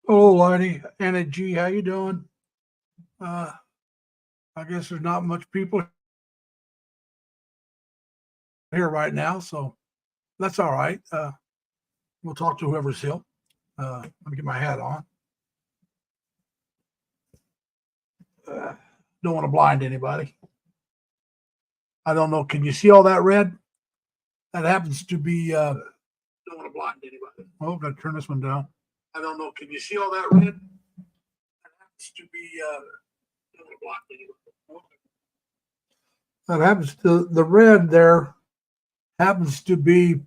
Hello, Lottie. Anna G, how you doing? Uh, I guess there's not much people here right now, so that's all right. We'll talk to whoever's here. Let me get my hat on. Uh, don't want to blind anybody. I don't know. Can you see all that red? That happens to be. Don't want to blind anybody. Oh, gotta turn this one down. I don't know. Can you see all that red? That happens to be. Don't want to blind anybody. That happens to the red there. Happens to be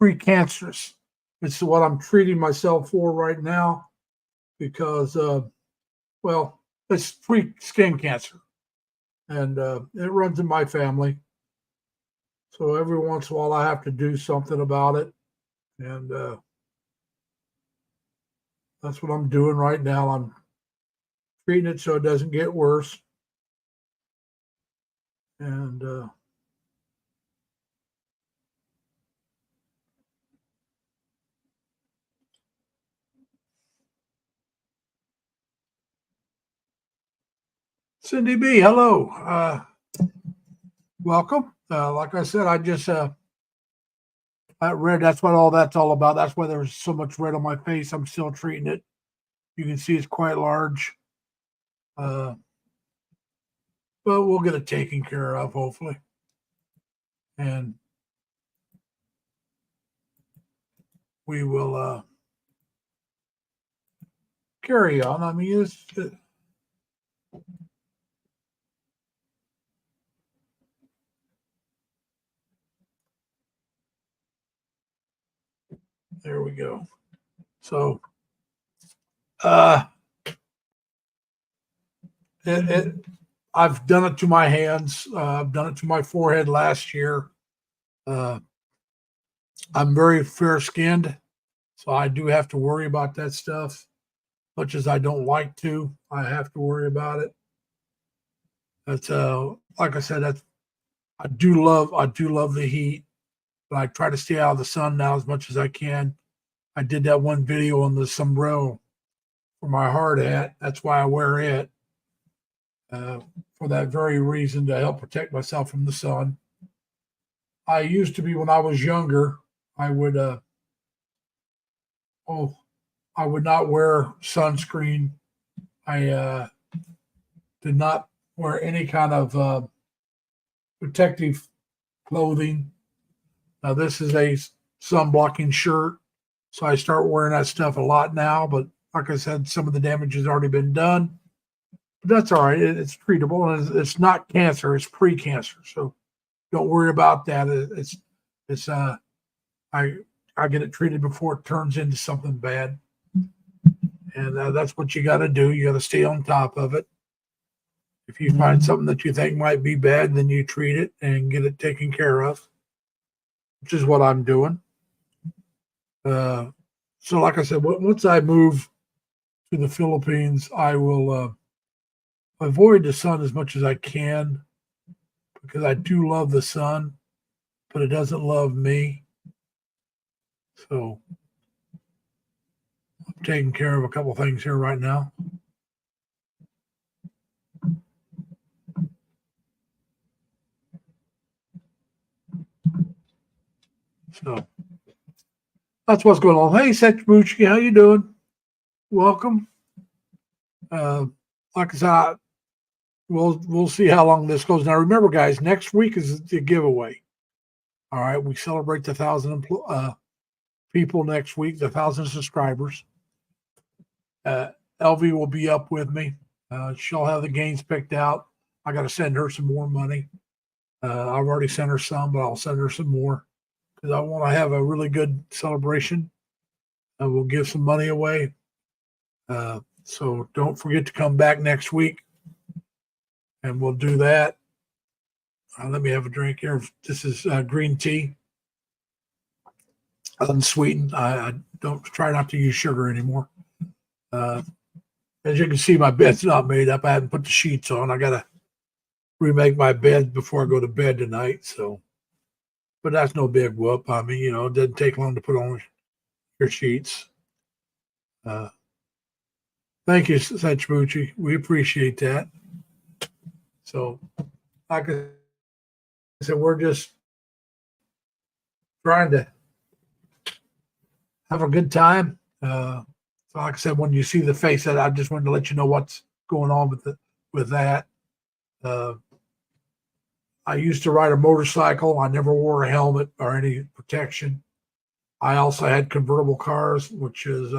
precancerous. It's what I'm treating myself for right now because, well, it's pre skin cancer and it runs in my family. So every once in a while, I have to do something about it. And that's what I'm doing right now. I'm treating it so it doesn't get worse. And Cindy B, hello. Welcome. Like I said, I just I read that's what all that's all about. That's why there's so much red on my face. I'm still treating it. You can see it's quite large. Uh, but we'll get it taken care of, hopefully. And we will carry on. I mean, there we go. So, uh, I've done it to my hands. I've done it to my forehead last year. Uh, I'm very fair skinned, so I do have to worry about that stuff. Much as I don't like to, I have to worry about it. That's like I said, that's I do love the heat, but I try to stay out of the sun now as much as I can. I did that one video on the sombrero for my hard hat. That's why I wear it, for that very reason, to help protect myself from the sun. I used to be, when I was younger, I would oh I would not wear sunscreen. I did not wear any kind of protective clothing. Now this is a sun blocking shirt, so I start wearing that stuff a lot now. But like I said, some of the damage has already been done. But that's all right. It's treatable, and it's not cancer. It's pre-cancer, so don't worry about that. It's I I get it treated before it turns into something bad, and that's what you got to do. You got to stay on top of it. If you find something that you think might be bad, then you treat it and get it taken care of, which is what I'm doing. Uh, so, like I said, once I move to the Philippines, I will avoid the sun as much as I can because I do love the sun, but it doesn't love me. So, I'm taking care of a couple things here right now. So that's what's going on. Hey, Setchbuchki, how you doing? Welcome. Uh, like I said, we'll see how long this goes. Now, remember, guys, next week is the giveaway. All right, we celebrate the 1,000 people next week, the 1,000 subscribers. LV will be up with me. She'll have the games picked out. I got to send her some more money. I've already sent her some, but I'll send her some more because I want to have a really good celebration. We'll give some money away. So don't forget to come back next week, and we'll do that. Let me have a drink here. This is green tea, unsweetened. I don't try not to use sugar anymore. As you can see, my bed's not made up. I haven't put the sheets on. I got to remake my bed before I go to bed tonight. So, but that's no big whoop. I mean, it doesn't take long to put on your sheets. Thank you, Sachibuchi. We appreciate that. So, like I said, we're just trying to have a good time. So like I said, when you see the face, I just wanted to let you know what's going on with that. Uh, I used to ride a motorcycle. I never wore a helmet or any protection. I also had convertible cars, which is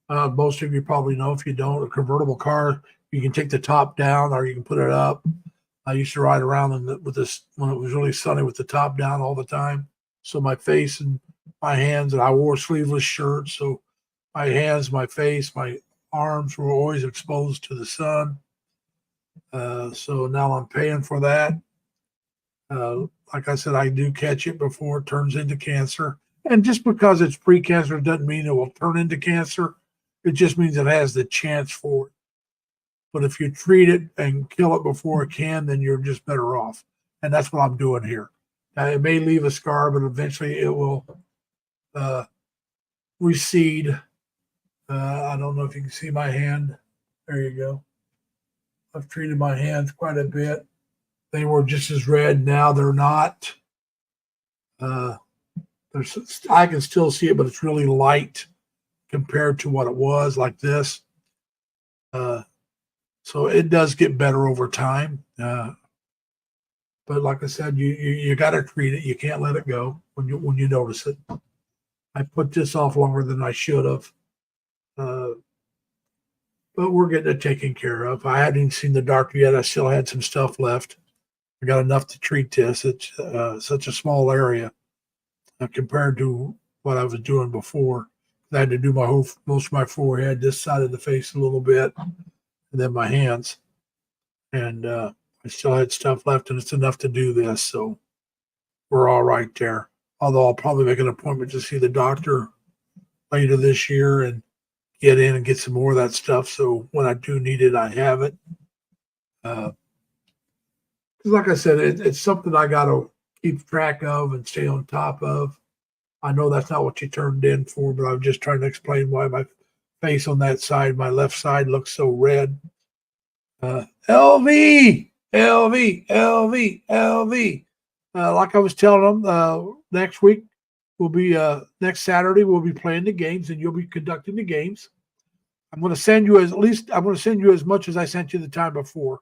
most of you probably know. If you don't, a convertible car, you can take the top down or you can put it up. I used to ride around with this when it was really sunny with the top down all the time. So my face and my hands, and I wore sleeveless shirts. So my hands, my face, my arms were always exposed to the sun. So now I'm paying for that. Like I said, I do catch it before it turns into cancer. And just because it's pre-cancer doesn't mean it will turn into cancer. It just means it has the chance for it. But if you treat it and kill it before it can, then you're just better off. And that's what I'm doing here. Now, it may leave a scar, but eventually it will recede. I don't know if you can see my hand. There you go. I've treated my hands quite a bit. They were just as red. Now they're not. I can still see it, but it's really light compared to what it was like this. So it does get better over time. But like I said, you got to treat it. You can't let it go when you notice it. I put this off longer than I should have. But we're getting it taken care of. I hadn't even seen the doctor yet. I still had some stuff left. I got enough to treat this. It's such a small area compared to what I was doing before. I had to do most of my forehead, this side of the face a little bit, and then my hands. And I still had stuff left, and it's enough to do this. So we're all right there. Although I'll probably make an appointment to see the doctor later this year and get in and get some more of that stuff. So when I do need it, I have it. Because like I said, it's something I got to keep track of and stay on top of. I know that's not what you turned in for, but I'm just trying to explain why my face on that side, my left side, looks so red. LV, LV, LV, LV. Like I was telling them, next week will be next Saturday. We'll be playing the games, and you'll be conducting the games. I'm going to send you I'm going to send you as much as I sent you the time before.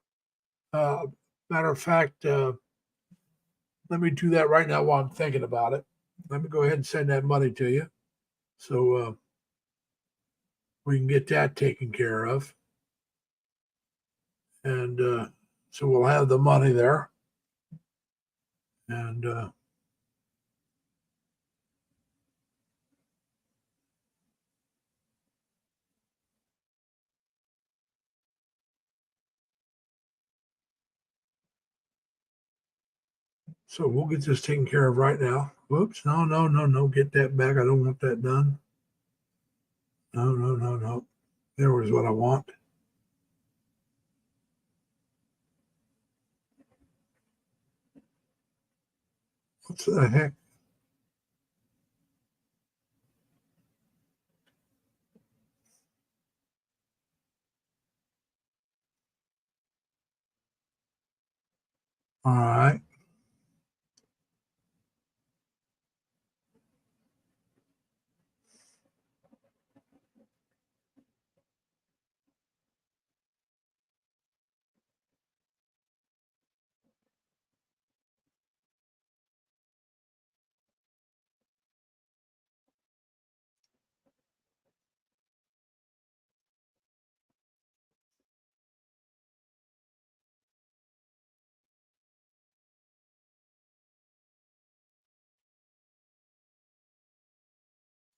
Matter of fact, let me do that right now while I'm thinking about it. Let me go ahead and send that money to you, so we can get that taken care of. And so we'll have the money there. And so we'll get this taken care of right now. Whoops, no, get that back. I don't want that done. No. There was what I want. What the heck? All right.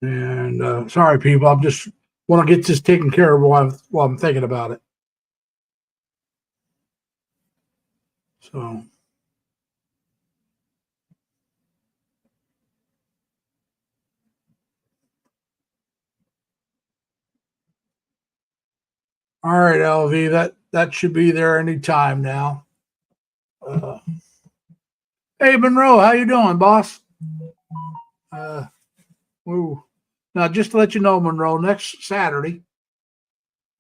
And sorry, people. I'm just want to get this taken care of while I'm thinking about it. So. All right, LV, that should be there any time now. Hey, Monroe, how you doing, boss? Woo. Now, just to let you know, Monroe, next Saturday,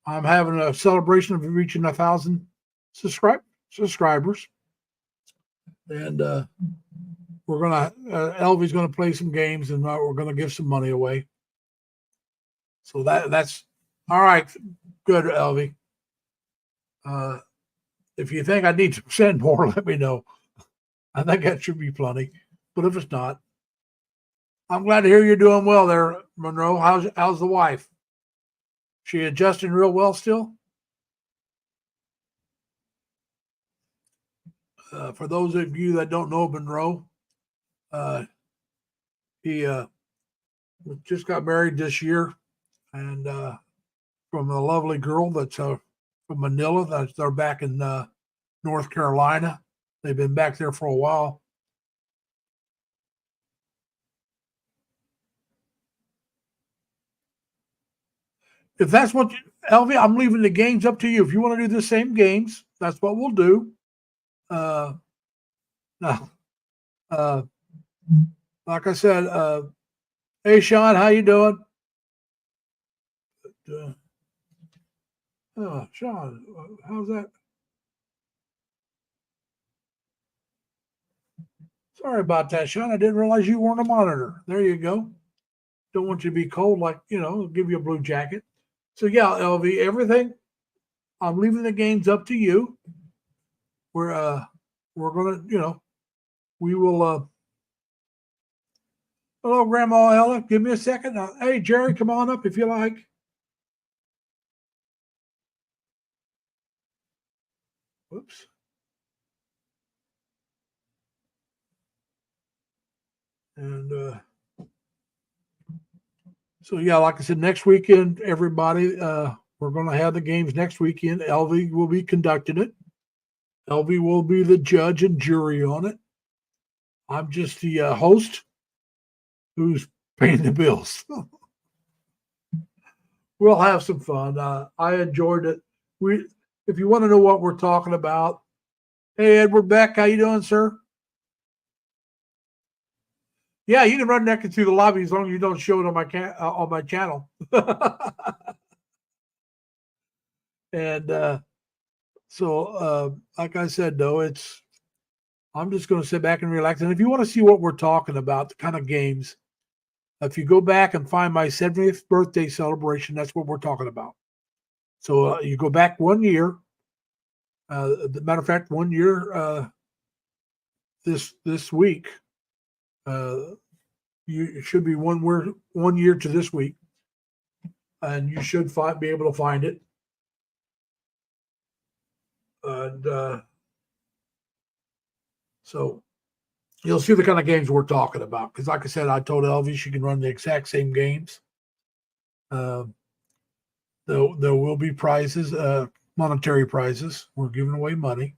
I'm having a celebration of reaching 1,000 subscribers, and we're gonna Elvie's gonna play some games, and we're gonna give some money away. So that's all right. Good, Elvie. If you think I need to send more, let me know. I think that should be plenty. But if it's not, I'm glad to hear you're doing well there, Monroe. How's the wife? She adjusting real well still? For those of you that don't know Monroe, he just got married this year, and from a lovely girl that's from Manila. They're back in North Carolina. They've been back there for a while. If that's what, Elvie, I'm leaving the games up to you. If you want to do the same games, that's what we'll do. Now, like I said, hey Sean, how you doing? Sean, how's that? Sorry about that, Sean. I didn't realize you weren't a monitor. There you go. Don't want you to be cold, like, give you a blue jacket. So yeah, LV, everything. I'm leaving the games up to you. We're gonna, we will. Hello, Grandma Ella. Give me a second. Hey, Jerry, come on up if you like. Whoops. And so yeah, like I said, next weekend, everybody, we're going to have the games next weekend. LV will be conducting it. LV will be the judge and jury on it. I'm just the host who's paying the bills. We'll have some fun. I enjoyed it. If you want to know what we're talking about, hey Edward Beck, how you doing, sir? Yeah, you can run naked through the lobby as long as you don't show it on my channel. And so, like I said, though, I'm just going to sit back and relax. And if you want to see what we're talking about, the kind of games, if you go back and find my 70th birthday celebration, that's what we're talking about. So you go back 1 year. Matter of fact, 1 year this week. You should be 1 year to this week, and you should be able to find it. And so you'll see the kind of games we're talking about. Because, like I said, I told Elvie she can run the exact same games. There will be prizes, monetary prizes. We're giving away money,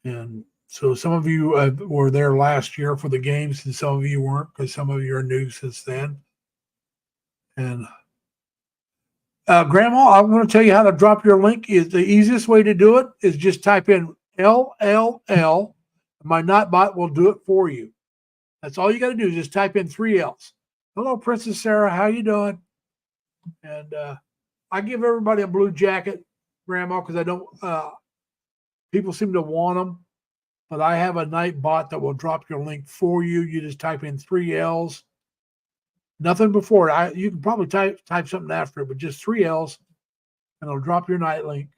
and so some of you were there last year for the games, and some of you weren't because some of you are new since then. And Grandma, I'm going to tell you how to drop your link. Is the easiest way to do it is just type in LLL. My Nightbot will do it for you. That's all you got to do is just type in 3 L's. Hello, Princess Sarah. How you doing? And I give everybody a blue jacket, Grandma, because I don't. People seem to want them. But I have a Nightbot that will drop your link for you. You just type in 3 L's. Nothing before it. You can probably type something after it, but just 3 L's, and it'll drop your night link,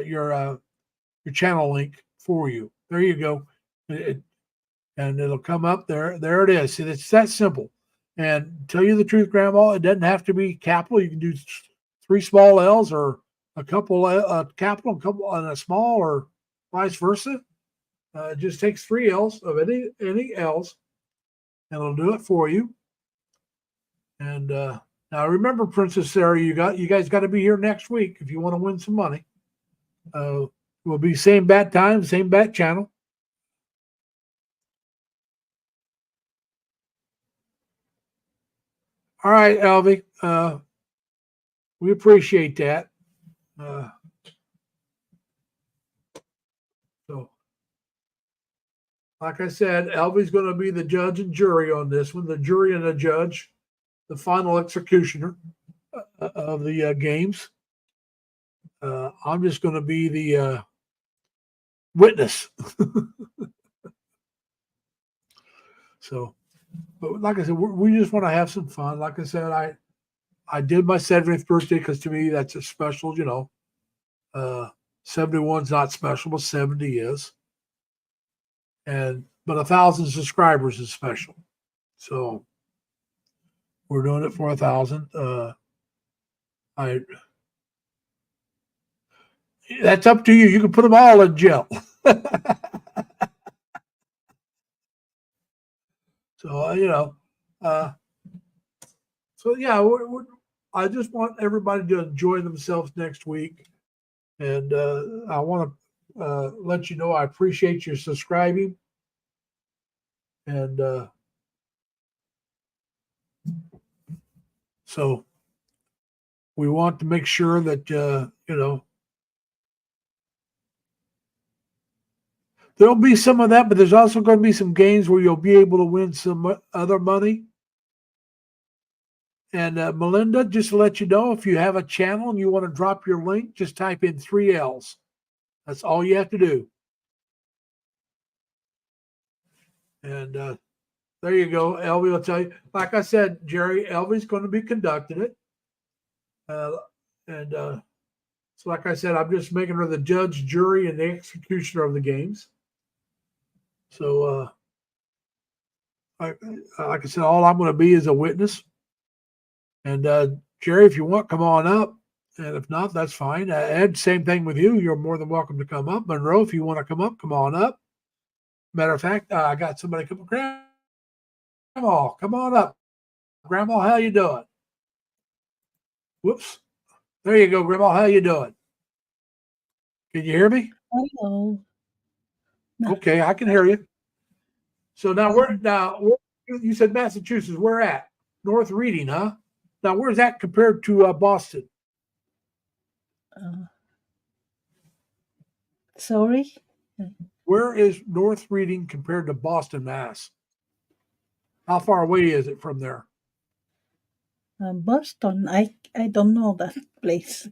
your channel link for you. There you go. And it'll come up there. There it is. It's that simple. And tell you the truth, Grandma, it doesn't have to be capital. You can do 3 small L's or a couple capital, a couple and a small, or vice versa. It just takes 3 L's of any L's, and it'll do it for you. And now remember, Princess Sarah, you guys got to be here next week if you want to win some money. We'll be same bat time, same bat channel. All right, Elvie. We appreciate that. So, like I said, Elvie's going to be the judge and jury on this one, the jury and the judge, the final executioner. of the games. I'm just going to be the witness. So, but like I said, we just want to have some fun. Like I said, I did my 70th birthday because to me that's a special, 71's not special, but 70 is. But 1,000 subscribers is special. So we're doing it for 1,000. That's up to you. You can put them all in jail. So I just want everybody to enjoy themselves next week, and I want to let you know I appreciate your subscribing, and so we want to make sure that there'll be some of that, but there's also going to be some games where you'll be able to win some other money. And Melinda, just to let you know, if you have a channel and you want to drop your link, just type in 3 L's. That's all you have to do. And there you go. Elvie will tell you. Like I said, Jerry, Elvie's going to be conducting it. So like I said, I'm just making her the judge, jury, and the executioner of the games. So like I said, all I'm going to be is a witness. And Jerry, if you want, come on up. And if not, that's fine. Ed, same thing with you. You're more than welcome to come up. Monroe, if you want to come up, come on up. Matter of fact, I got somebody come up. Grandma, come on up. Grandma, how you doing? Whoops. There you go, Grandma. How you doing? Can you hear me? Hello. Okay, I can hear you. So now you said Massachusetts. Where at? North Reading, huh? Now, where's that compared to Boston? Sorry? Where is North Reading compared to Boston, Mass? How far away is it from there? Boston. I don't know that place.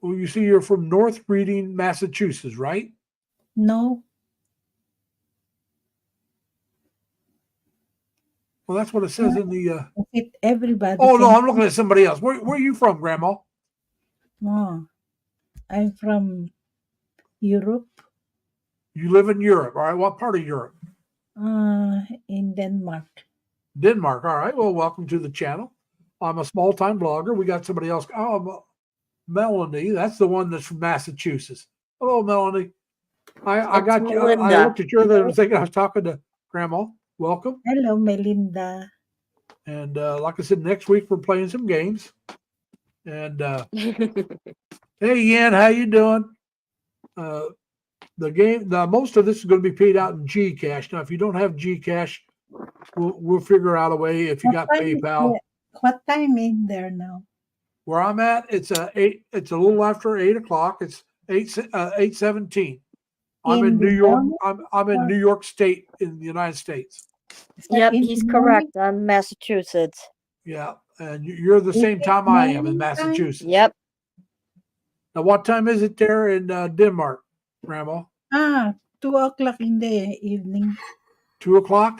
Well, you see, you're from North Reading, Massachusetts, right? No. Well, that's what it says in the. Everybody. Oh no, I'm looking at somebody else. Where are you from, Grandma? Oh, I'm from Europe. You live in Europe, all right? What part of Europe? In Denmark. Denmark, all right. Well, welcome to the channel. I'm a small-time blogger. We got somebody else. Oh, Melanie, that's the one that's from Massachusetts. Hello, Melanie. I got you. I looked at your other and thinking I was talking to Grandma. Welcome. Hello, Melinda. And like I said, next week we're playing some games. And hey, Yan, how you doing? Most of this is going to be paid out in Gcash. Now, if you don't have Gcash, we'll figure out a way. If you got PayPal. What time is there now? Where I'm at, it's It's a little after 8:00. It's 8:17. I'm in New York. I'm in New York State in the United States. Yep, he's correct. I'm Massachusetts. Yeah, and you're the same time I am in Massachusetts. Yep. Now, what time is it there in Denmark, Grandma? 2:00 in the evening. 2:00?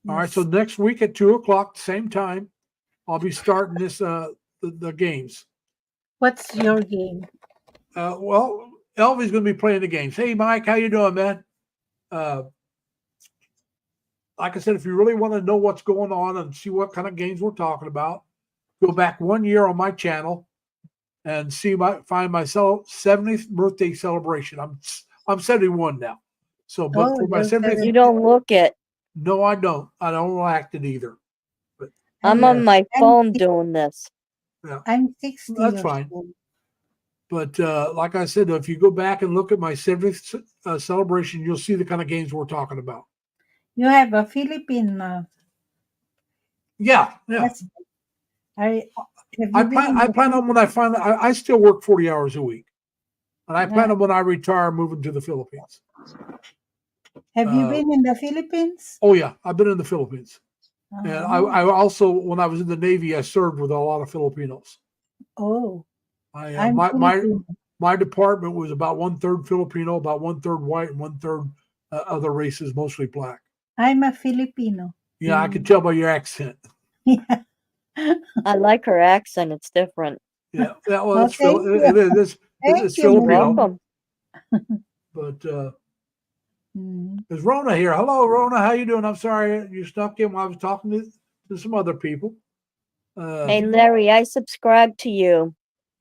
All right, so next week at 2:00, same time, I'll be starting this the games. What's your game? Well, Elvie's going to be playing the games. Hey, Mike, how you doing, man? Like I said, if you really want to know what's going on and see what kind of games we're talking about, go back 1 year on my channel and find my 70th birthday celebration. I'm 71 now. So, but for my 70th, you don't look it. No, I don't. I don't act it either. But I'm on my phone doing this. Yeah, I'm 60. That's fine. But like I said, if you go back and look at my 70th celebration, you'll see the kind of games we're talking about. You have a Philippine. Yeah. I plan on when I still work 40 hours a week. And I plan on when I retire moving to the Philippines. Have you been in the Philippines? Oh, yeah. I've been in the Philippines. And I also, when I was in the Navy, I served with a lot of Filipinos. Oh, I I'm Filipino. my department was about 1/3 Filipino, about 1/3 white, and 1/3 other races, mostly black. I'm a Filipino. Yeah, I could tell by your accent. I like her accent. It's different. Yeah, that well, Oh, it's thank you. it's Thank you, Filipino, Welcome. but Mm. there's Rona here. Hello, Rona. How you doing? I'm sorry you snuck in while I was talking to some other people. Hey, Larry, I subscribe to you.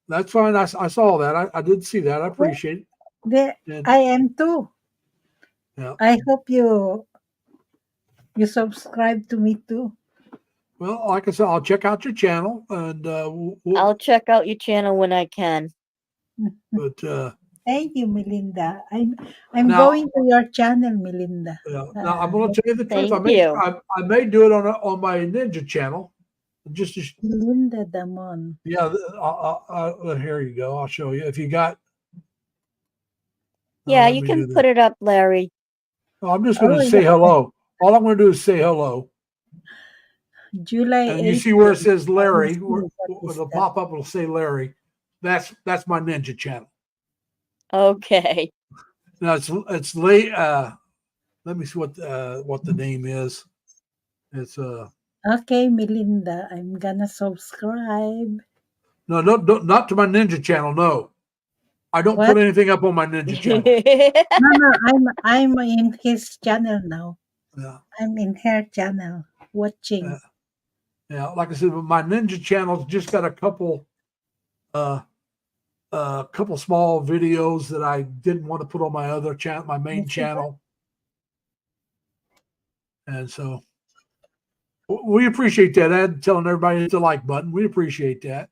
That's fine. I saw that. I did see that. I appreciate it. There, And, I am too. yeah. I hope you subscribe to me too. Well, like I said, I'll check out your channel, and I'll check out your channel when I can. but Thank you, Melinda. I'm Now- going to your channel, Melinda. now I'm going to tell you the truth. Thank you. I may do it on my Ninja channel. Just to, Melinda Damon. yeah. Here you go. I'll show you if you got. Yeah, let you me can do put this. it up, Larry. Oh, I'm just going to Oh, say yeah. hello. All I'm going to do is say hello. July And you 8th. see where it says Larry, Let me see what is it'll that. pop up. It'll say Larry. That's my Ninja channel. Okay. Now it's late. Let me see what the name is. It's Okay, Melinda, I'm gonna subscribe. no, not to my Ninja channel. No, I don't What? put anything up on my Ninja channel. No, I'm in his channel now. Yeah, I'm in her channel watching. Yeah. yeah. Like I said, my Ninja channel's just got a couple small videos that I didn't want to put on my other channel, my main Yes, channel, and so we appreciate that. Ed, telling everybody to hit the like button. We appreciate that.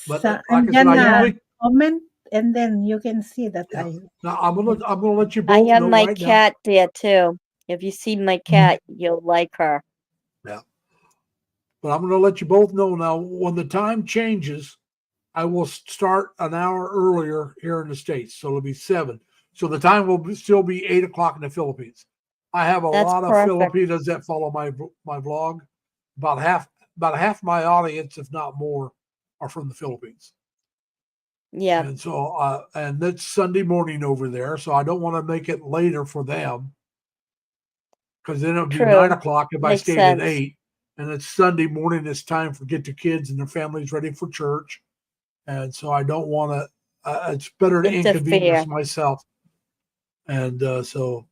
But So like I'm I said, I gonna usually comment and then you can see that Yeah. I now I'm gonna let you I both have know my right now. cat there too. If you see my cat, you'll like her. But I'm going to let you both know now when the time changes, I will start an hour earlier here in the States. So it'll be 7. So the time will still be 8 o'clock in the Philippines. I have a That's lot of perfect. Filipinos that follow my vlog. About half my audience, if not more, are from the Philippines. Yeah, And so and it's Sunday morning over there. So I don't want to make it later for them. Because then it'll be True. 9 o'clock if I Makes stayed at sense. 8. And it's Sunday morning. It's time for get the kids and their families ready for church. And so I don't want to, it's better to inconvenience Interfere. myself. And so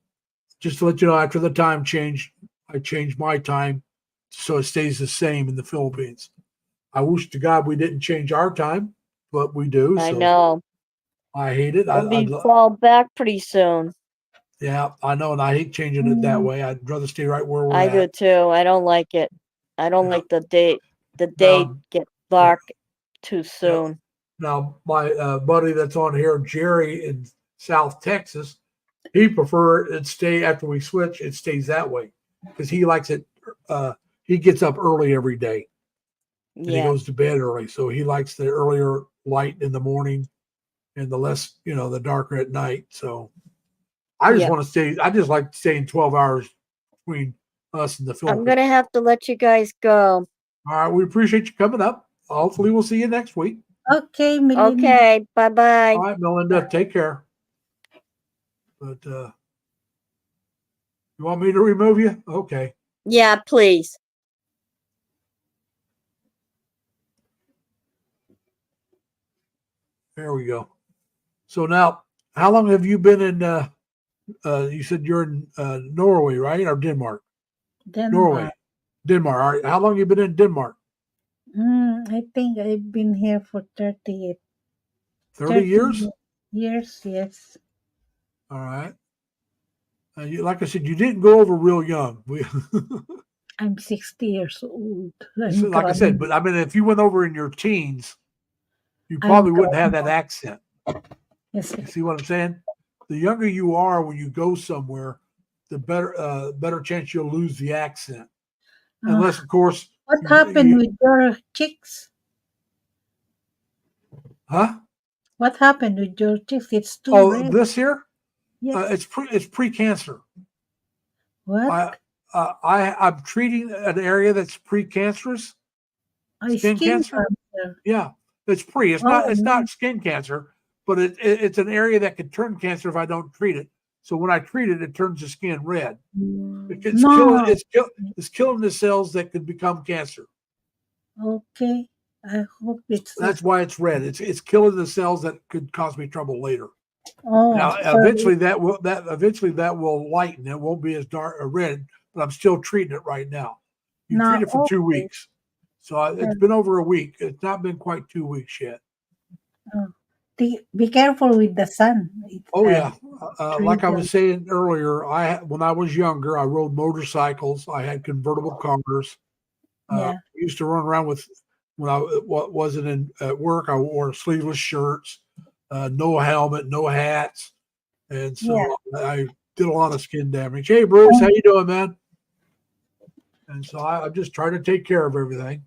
just to let you know, after the time change, I changed my time so it stays the same in the Philippines. I wish to God we didn't change our time, but we do. I So know. I hate it. It'll be fall back pretty soon. Yeah, I know. And I hate changing it that way. I'd rather stay right where we're I at. do too. I don't like it. I don't Yeah. like the day Now- get dark too soon. Now, my buddy that's on here, Jerry in South Texas, he prefer it stay after we switch. It stays that way because he likes it. He gets up early every day and he Yeah. goes to bed early, so he likes the earlier light in the morning and the less, the darker at night. So I just Yeah. want to stay. I just like staying 12 hours between us and the I'm Philippines. gonna have to let you guys go. All right, we appreciate you coming up. Hopefully, we'll see you next week. okay, Melinda. Okay, bye bye. All right, Melinda, take care. But you want me to remove you? Okay. Yeah, please. There we go. So now, how long have you been in? You said you're in Norway, right, or Denmark? Norway, Denmark. All right. How long have you been in Denmark? I think I've been here for 30 years. Years, yes. All right. Like I said, you didn't go over real young. I'm 60 years old. So, like I said, but I mean, if you went over in your teens, you probably wouldn't have that accent. Yes, You see what I'm saying? The younger you are when you go somewhere, the better chance you'll lose the accent. Unless, of course, what happened with your chicks? Huh? What happened with your chicks? It's too Oh, red. this here? Yes. It's pre-cancer. What? I'm treating an area that's precancerous, skin Skin cancer. cancer. Yeah, it's pre. It's Oh, not skin cancer, but it's an area that could turn cancer if I don't treat it. So when I treat it, it turns the skin red. It's killing no. it's killing the cells that could become cancer. Okay. I hope it's That's why it's red. It's killing the cells that could cause me trouble later. oh, Now, so eventually that will lighten. It won't be as dark or red, but I'm still treating it right now. You treat now it for 2 okay. weeks, so it's been over a week. It's not been quite 2 weeks yet. Oh, be careful with the sun. It's Oh yeah, like I trigger. was saying earlier, when I was younger, I rode motorcycles. I had convertible cars. I Yeah. used to run around with when I wasn't at work. I wore sleeveless shirts, no helmet, no hats, and Yeah. so I did a lot of skin damage. Hey Bruce, how you doing, man? And so I'm just trying to take care of everything.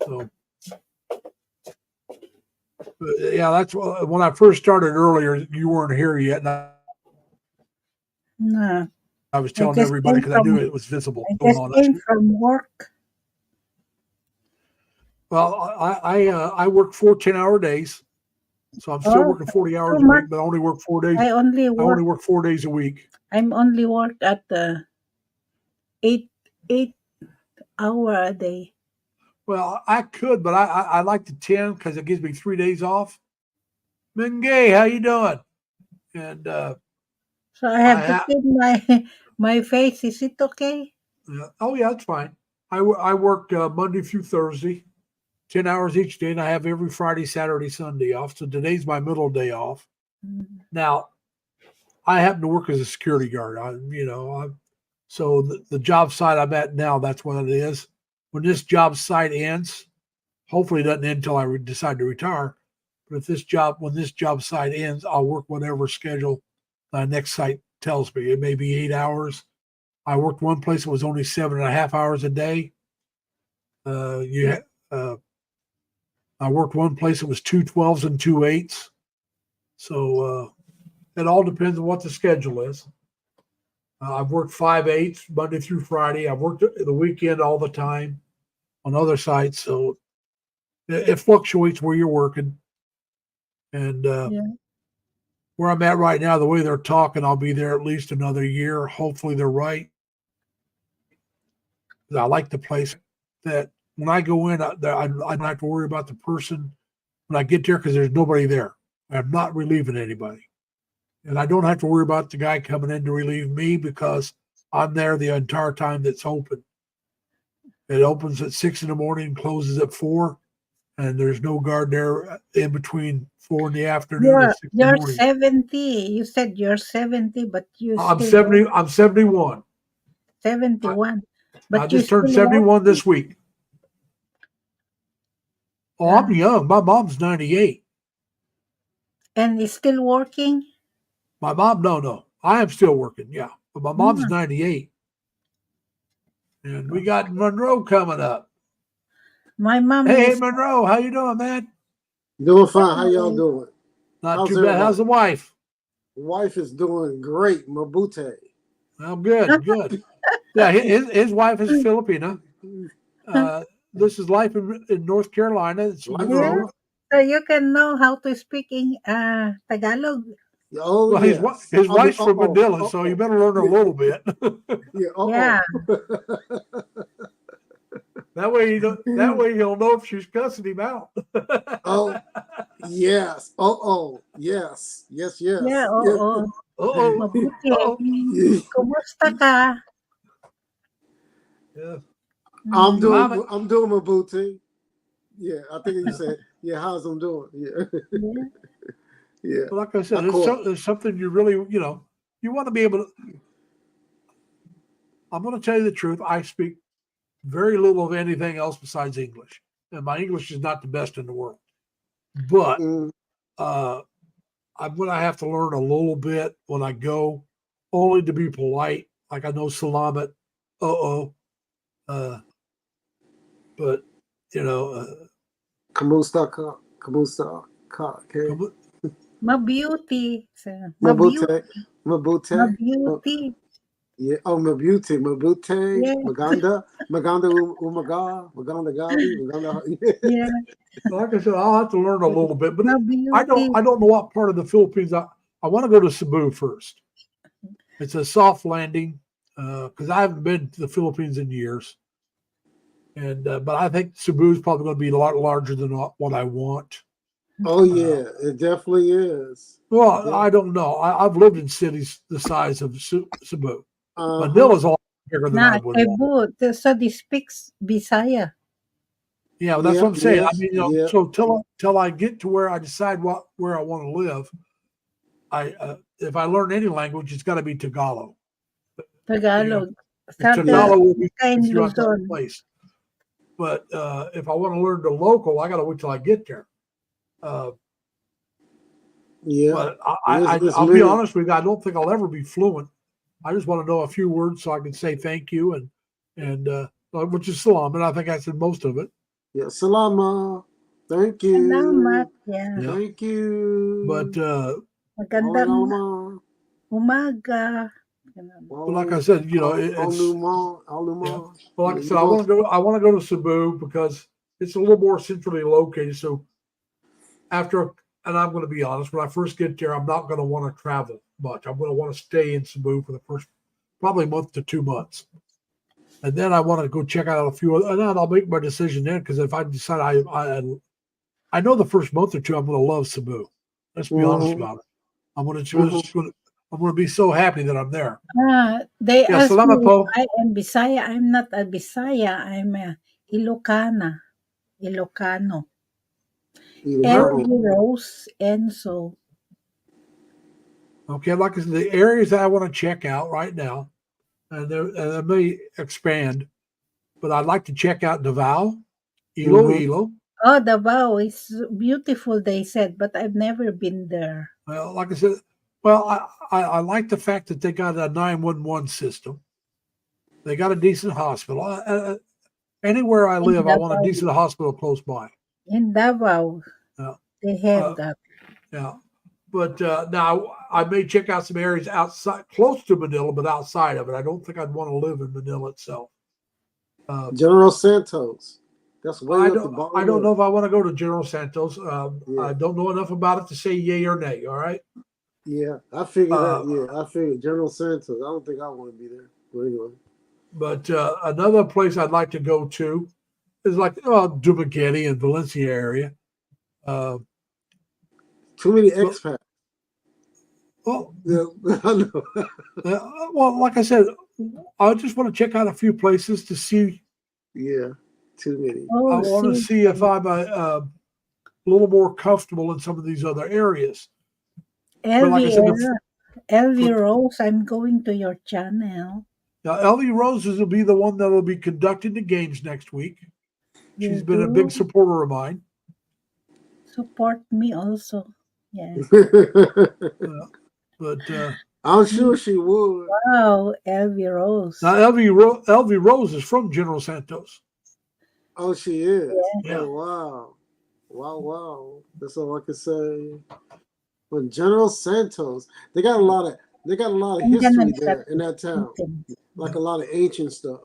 So, yeah, that's when I first started earlier. You weren't here yet, and No. I was I telling just everybody came because I knew from it was visible I going just on. came from work. Well, I work 10-hour days, so I'm still Oh, working 40 too hours a much. week, but I only work 4 days. I only I only work. work 4 days a week. I'm only work at the 8 hour a day. Well, I could, but I like the 10 because it gives me 3 days off. Mingay, how you doing? And So I I have to ha- keep my face. Is it okay? oh yeah, it's fine. I work Monday through Thursday, 10 hours each day, and I have every Friday, Saturday, Sunday off. So today's my middle day off. Mm. Now I happen to work as a security guard. So the job site I'm at now, that's what it is. When this job site ends, hopefully it doesn't end until I decide to retire. But when this job site ends, I'll work whatever schedule the next site tells me. It may be 8 hours. I worked one place that was only 7.5 hours a day. Uh, you, uh, I worked one place that was 2 12s and 2 8s. So it all depends on what the schedule is. I've worked 5 8s Monday through Friday. I've worked the weekend all the time on other sites. So it fluctuates where you're working. And Yeah. where I'm at right now, the way they're talking, I'll be there at least another year. Hopefully they're right. I like the place that when I go in, I don't have to worry about the person when I get there because there's nobody there. I'm not relieving anybody. And I don't have to worry about the guy coming in to relieve me because I'm there the entire time that's open. It opens at 6 in the morning, closes at 4, and there's no guard there in between 4 in the afternoon and 6 in the You're morning. 70. You said you're 70, but you I'm still 70. I'm 71. 71. I But you just turned still 71 work, this week. Oh, I'm uh, young. My mom's 98. and is still working. My mom, no. I am still working, yeah. But my mom's Mm. 98. And we got Monroe coming up. My mom Hey, is Monroe, how you doing, man? Doing fine. How y'all doing? Not How's too bad. How's everybody? the wife? Wife is doing great. Mabute. Oh, good. Yeah, his wife is Filipina. This is life in North Carolina. It's Life Monroe. so you can know how to speak in Tagalog. Oh Well, yes. his I mean, wife's from Manila, so you better learn a little bit. Yeah. Yeah. That way he'll know if she's cussing him out. Oh yes. Yes. Yes. Yeah, Yes. oo. Uh-oh. Mabuti. Uh-oh. Kumusta ka? Yeah. I'm doing. Mama. I'm doing Mabute. Yeah. I think you said. Yeah. How's I'm doing? Yeah. Yeah. Yeah. Like I said, Of course. there's something you really, you want to be able to. I'm going to tell you the truth. I speak very little of anything else besides English, and my English is not the best in the world. But Mm, I'm going to have to learn a little bit when I go, only to be polite. Like I know salamat, but Kamusta, Kamusta, okay. Mabuti. So, Mabute, Mabute. Mabuti. Yeah. Oh, Mabute, Mabute, Yeah, Maganda Umaga, Maganda Gali, Maganda. yeah. Like I said, I'll have to learn a little bit, but I Mabuti. don't know what part of the Philippines. I want to go to Cebu first. It's a soft landing because I haven't been to the Philippines in years, and but I think Cebu is probably going to be a lot larger than what I want. Oh yeah, it definitely is. Well, Yeah. I don't know. I've lived in cities the size of Cebu. Uh-huh. Manila's a lot bigger than I Na, would want. Cebu. So they speaks Bisaya. Yeah, that's Yeah, what I'm saying. I yes, mean, yeah. so till I get to where I decide where I want to live, if I learn any language, it's got to be Tagalog. Tagalog. And Sa Tagalog will be in throughout that Luzon. place. But if I want to learn the local, I got to wait till I get there. Yeah. But It's I'll be many. honest with you, I don't think I'll ever be fluent. I just want to know a few words so I can say thank you and which is salam, and I think I said most of it. Yeah. Salama. Thank you. Salamat. Yeah. Yeah. Thank you. But Magandang Walama. umaga. like I said, it's Aluma. well, like I said, I want to go to Cebu because it's a little more centrally located. So and I'm going to be honest, when I first get there, I'm not going to want to travel much. I'm going to want to stay in Cebu for the first probably month to 2 months. And then I want to go check out a few other, and then I'll make my decision then because if I decide I know the first month or two I'm going to love Cebu. Let's be honest about it. I'm going to be so happy that I'm there. They Yeah, ask salamat me po. if I am Bisaya. I'm not a Bisaya. I'm a Ilocana. Ilocano. Elvie Rose Enzo. Okay, like I said, the areas that I want to check out right now, and they may expand, but I'd like to check out Davao, Iloilo. Oh, Davao is beautiful, they said, but I've never been there. Well, like I said, well, I like the fact that they got a 911 system. They got a decent hospital. Anywhere I live, I want a decent hospital close by. In Davao, they have that. Yeah. But now I may check out some areas outside, close to Manila, but outside of it. I don't think I'd want to live in Manila itself. General Santos. That's way I up the don't bottom. I don't know if I want to go to General Santos. I don't know enough about it to say yay or nay. All right. Yeah, I figured that. Yeah, I figured General Santos. I don't think I want to be there. But anyway. But another place I'd like to go to is like Dumaguete and Valencia area. Too many expats. Well, Yeah, I know. Well, like I said, I just want to check out a few places to see. Yeah, too many. I want to see if I'm a little more comfortable in some of these other areas. Elvie Rose, I'm going to your channel. Now, Elvie Rose will be the one that will be conducting the games next week. She's been a big supporter of mine. Support me also. Yeah. But I'm sure she would. Wow, Elvie Rose. Now, Elvie Rose is from General Santos. Oh, she is. Yeah. Oh, wow. That's all I can say. But General Santos, they got a lot of history there in that town, like a lot of ancient stuff.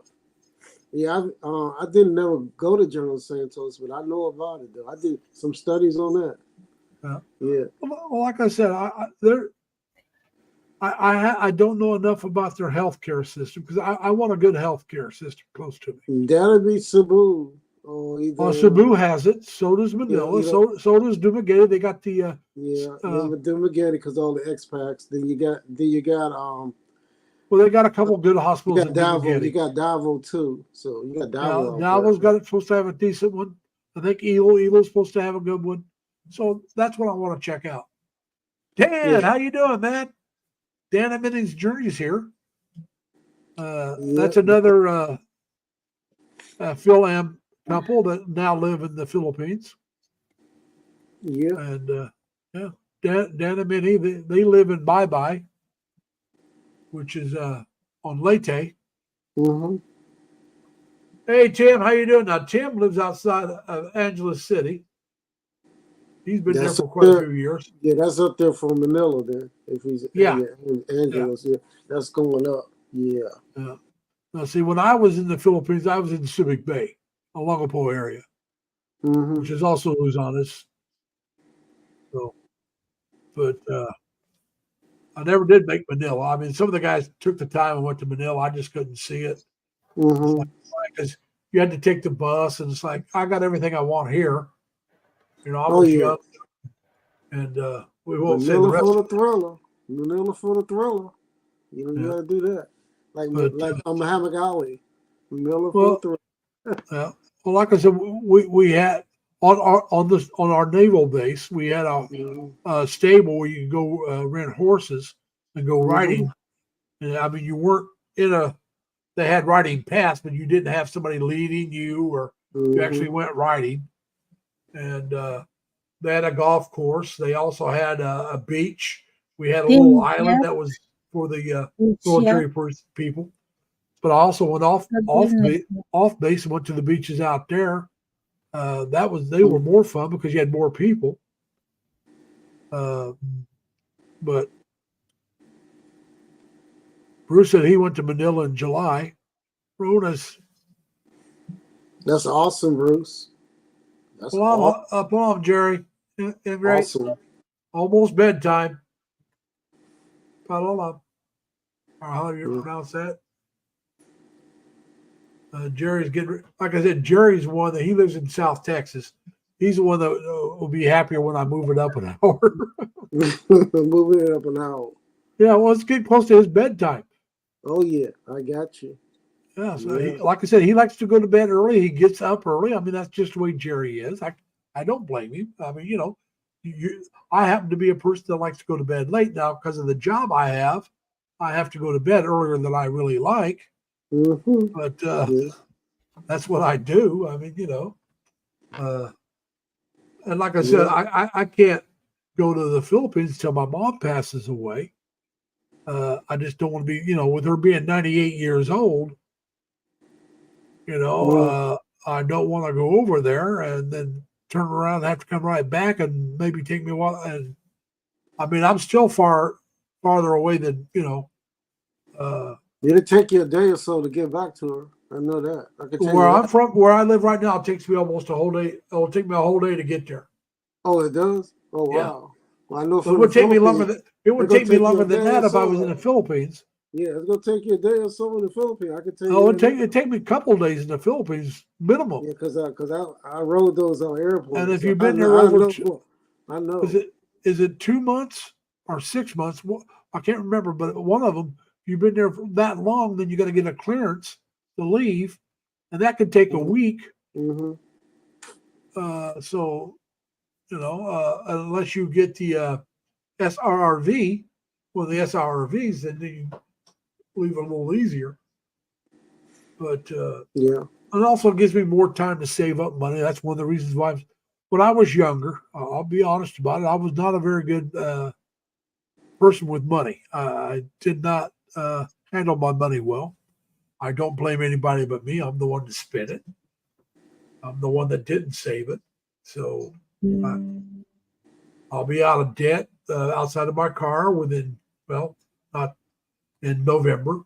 Yeah, I didn't never go to General Santos, but I know about it though. I did some studies on that. Yeah. Well, like I said, I don't know enough about their healthcare system because I want a good healthcare system close to me. That'd be Cebu. Cebu has it. So does Manila. So does Dumaguete. They got the Dumaguete because all the expats. Then you got well, they got a couple good hospitals. You got Davao. You got Davao too. So you got Davao. Davo's got it. Supposed to have a decent one. I think Ilo's supposed to have a good one. So that's what I want to check out. Dan, how you doing, man? Dan Amini's Journey's here. That's another Phil Am couple that now live in the Philippines. Yeah. And Dan Amini, they live in Bye, which is on Leyte. Mm-hmm. Hey, Tim, how you doing? Now, Tim lives outside of Angeles City. He's been there That's for quite a up few years. Yeah, that's up there for Manila then. If he's Yeah. Angeles, yeah, that's going up. Yeah. Now, see, when I was in the Philippines, I was in Subic Bay, Olongapo area, Mm-hmm. which is also Luzones. So, but I never did make Manila. I mean, some of the guys took the time and went to Manila. I just couldn't see it Mm-hmm. because you had to take the bus, and it's like I got everything I want here. You know, I Oh, was yeah. young, and we won't say the Manila rest. for the thriller. Manila for the thriller. You know, you Yeah. gotta do that. Like But, Muhammad Ali. Manila well, for the thriller. Well, like I said, we had on our naval base, we had Mhm. a stable where you can go rent horses and go Mhm. riding. And I mean, you weren't in a. They had riding paths, but you didn't have somebody leading you, or you Mhm. actually went riding. And they had a golf course. They also had a beach. We had a little island that was for the military people. But I also went off base and went to the beaches out there. They were more fun because you had more people. But Bruce said he went to Manila in July. Rona's That's awesome, Bruce. That's up, Jerry. Great. awesome. Almost bedtime. Palala. Or how do you pronounce that? Jerry's getting, like I said, Jerry's one that he lives in South Texas. He's the one that will be happier when I move it up an hour. Moving it up an hour. Yeah, well, it's getting close to his bedtime. Oh yeah, I got you. Yeah, so like I said, he likes to go to bed early. He gets up early. I mean, that's just the way Jerry is. I don't blame him. I mean, you know, I happen to be a person that likes to go to bed late now because of the job I have. I have to go to bed earlier than I really like. Mm-hmm. But that's what I do. I mean, you know, and like I said, I can't go to the Philippines until my mom passes away. I just don't want to be, you know, with her being 98 years old, you know, I don't want to go over there and then turn around and have to come right back and maybe take me a while. And I mean, I'm still farther away than, you know. It'll take you a day or so to get back to her. I know that. I can tell Where you I'm that. from, where I live right now, it takes me almost a whole day. It'll take me a whole day to get there. Oh, it does? Oh, Yeah. wow. Well, I know But it would take me longer than that if I was in the Philippines. Yeah, it's gonna take you a day or so in the Philippines. I can tell you. Oh, it'd take me a couple of days in the Philippines minimum. Yeah, because I rode those on airplanes. And if you've been there over, I know. Is it 2 months or 6 months? I can't remember, but one of them, if you've been there for that long, then you got to get a clearance to leave, and that could take a week. Mm-hmm. So, you know, unless you get the SRRV, well, the SRRVs, then you leave a little easier. But yeah, it also gives me more time to save up money. That's one of the reasons why. When I was younger, I'll be honest about it, I was not a very good person with money. I did not handle my money well. I don't blame anybody but me. I'm the one that spent it. I'm the one that didn't save it. So I'll be out of debt outside of my car within, well, not in November.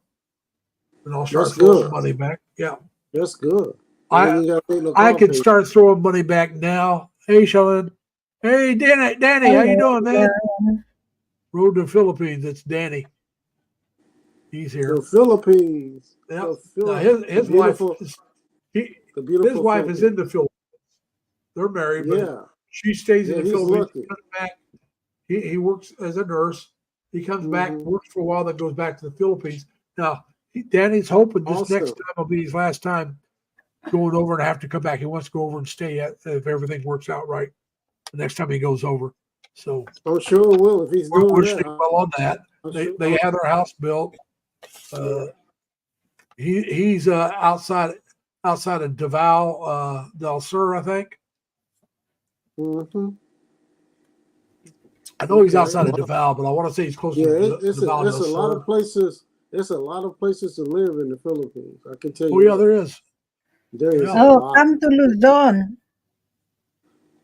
And I'll start throwing money back. Yeah. That's good. I could start throwing money back now. Hey, Shalyn. Hey, Danny, how you doing, man? Road to the Philippines. It's Danny. He's here. The Philippines. Yeah. His wife. His wife is in the Philippines. They're married, but she stays in the Philippines. He comes back. He works as a nurse. He comes back, works for a while, then goes back to the Philippines. Now, Danny's hoping this next time will be his last time going over and have to come back. He wants to go over and stay if everything works out right the next time he goes over. So I'm sure it will if he's doing that. Well on that. They have their house built. He's outside of Davao del Sur, I think. Mm-hmm. I know he's outside of Davao, but I want to say he's close to Davao del Sur. There's a lot of places. There's a lot of places to live in the Philippines. I can tell you. Oh yeah, there is. There is. Oh, come to Luzon.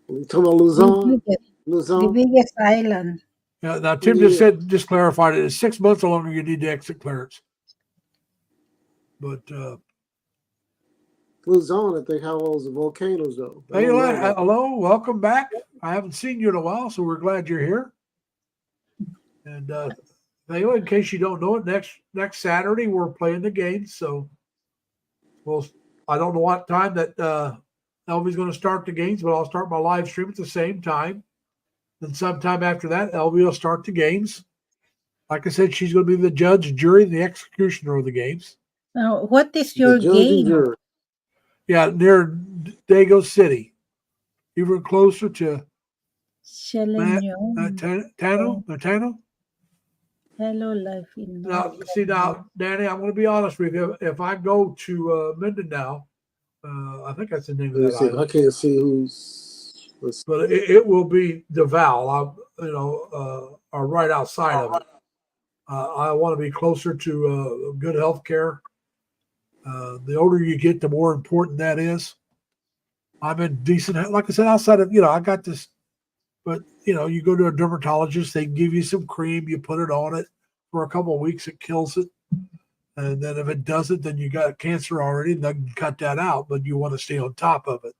We talking about The Luzon? biggest, the Luzon? biggest island. Yeah, now Tim just clarified it. It's 6 months or longer you need to exit clearance. But Luzon, I think, how old is the volcanoes though? I hey, don't know about- hello, welcome back. I haven't seen you in a while, so we're glad you're here. And Taylor, in case you don't know it, next Saturday we're playing the games. So, well, I don't know what time that Elvie's going to start the games, but I'll start my live stream at the same time. Then sometime after that, Elvie will start the games. Like I said, she's going to be the judge, jury, and the executioner of the games. Now, what is The your judge and game? jury. Yeah, near Dago City, even closer to Selenyo. Tano. Hello, life in Now, see now, Danny, I'm going to be honest with you. If I go to Mindanao, I think that's the name Let me of that see. I island, can't see who's. Let's see. but it will be Davao. Or right outside of it. I want to be closer to good health care. The older you get, the more important that is. I'm in decent, like I said, outside of, I got this, but, you go to a dermatologist, they give you some cream, you put it on it for a couple of weeks, it kills it. And then if it doesn't, then you got cancer already, and they can cut that out, but you want to stay on top of it.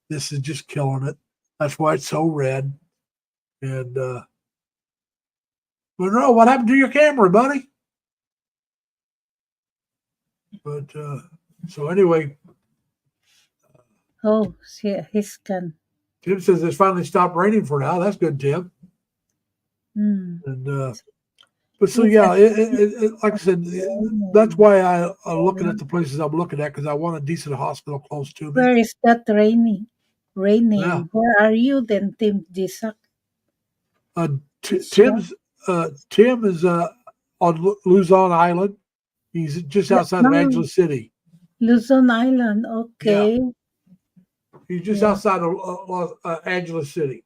This is just killing it. That's why it's so red. And, but no, what happened to your camera, buddy? But, so anyway, Oh, see, he's gone. Tim says it's finally stopped raining for now. That's good, Tim. Hmm. And but so yeah, like I said, that's why I'm looking at the places I'm looking at because I want a decent hospital close to me. Where is that raining? Raining. Yeah. Where are you then, Tim Jisak? Tim is on Luzon Island. He's just outside of No. Angeles City. Luzon Island. Okay. He's just Yeah. outside of Angeles City.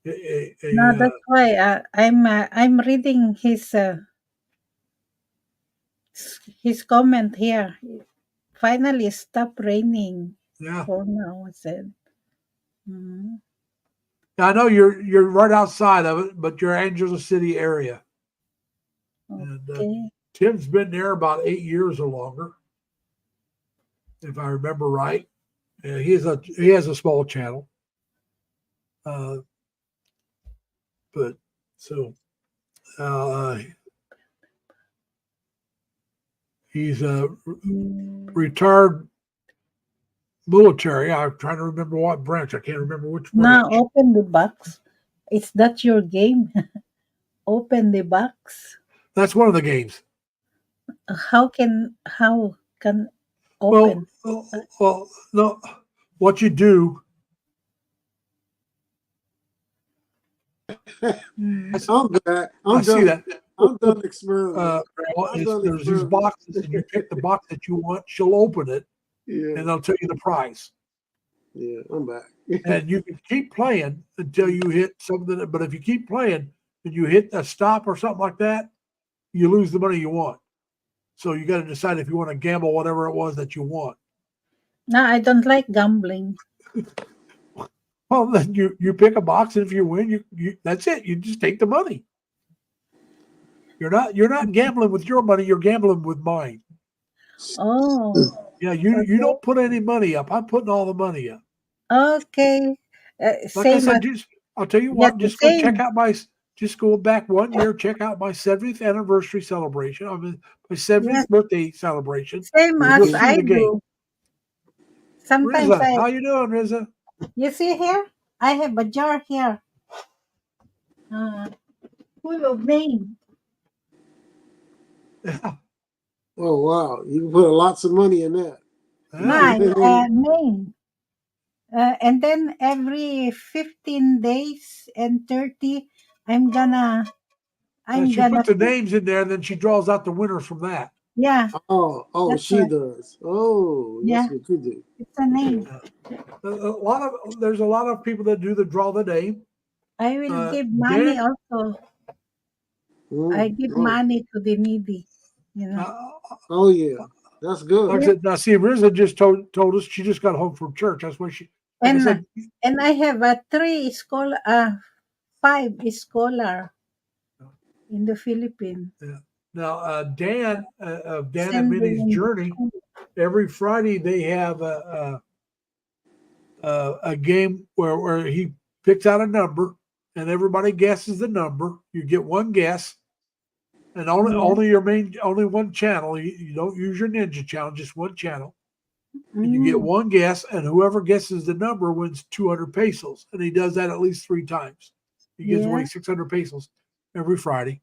No, that's why I'm reading his comment here. Finally, stop raining Yeah. for now. I said. Mhm. I know you're right outside of it, but you're Angeles City area. And Okay. Tim's been there about 8 years or longer, if I remember right. He has a small channel, but so he's a retired military. I'm trying to remember what branch. I can't remember which Now branch. open the box. Is that your game? Open the box. That's one of the games. How can open? Well, no. What you do? I'm back. I see that. I'm done experimenting. There's these boxes, and you pick the box that you want. She'll open it, Yeah, and they'll tell you the price. yeah, I'm back. And you can keep playing until you hit something. But if you keep playing and you hit a stop or something like that, you lose the money you want. So you got to decide if you want to gamble whatever it was that you want. No, I don't like gambling. Well, then you pick a box, and if you win, you that's it. You just take the money. You're not gambling with your money. You're gambling with mine. Oh, Yeah, you don't put any money up. I'm putting all the money up. okay. Like I Same said, as I'll tell you yeah, what. the Just go same. check out just go back 1 year. Check out my 70th anniversary celebration. I mean, my 70th Yes. birthday celebration. Same You'll as see I the game. do. Sometimes Riza, how you doing, Riza? you see here, I have a jar here. Full of name. Yeah. Oh wow, you can put lots of money in that. My name. And then every 15 days and 30, I'm gonna She puts the names in there, and then she draws out the winners from that. yeah, Oh, that's she right. does. Oh, Yeah. that's what you do. It's a name. There's a lot of people that do the draw the name. I will give money Dan- also. I give money to the needy. You know. Oh yeah, that's good. Like I said, now see, Riza just told us she just got home from church. That's why like I And said, and I have a 5 scholar in the Philippines. now Dan of Dan and Send them Minnie's in the Journey, school. every Friday they have a game where he picks out a number and everybody guesses the number. You get one guess, and only one channel. You don't use your Ninja channel, just one channel. And you get Mm, one guess, and whoever guesses the number wins 200 pesos. And he does that at least 3 times. He gives yeah, away 600 pesos every Friday.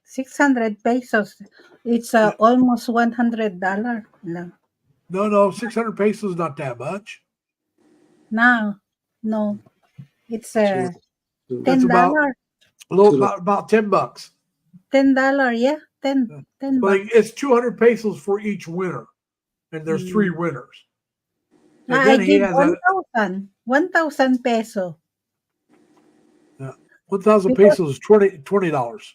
600 pesos. It's almost $100. No, No, 600 pesos is not that much. no, no. It's So, That's $10. about $10. $10, yeah, 10 But bucks. it's 200 pesos for each winner, and there's 3 winners. And I then he give has 1,000 peso. 1,000 Because pesos is $20.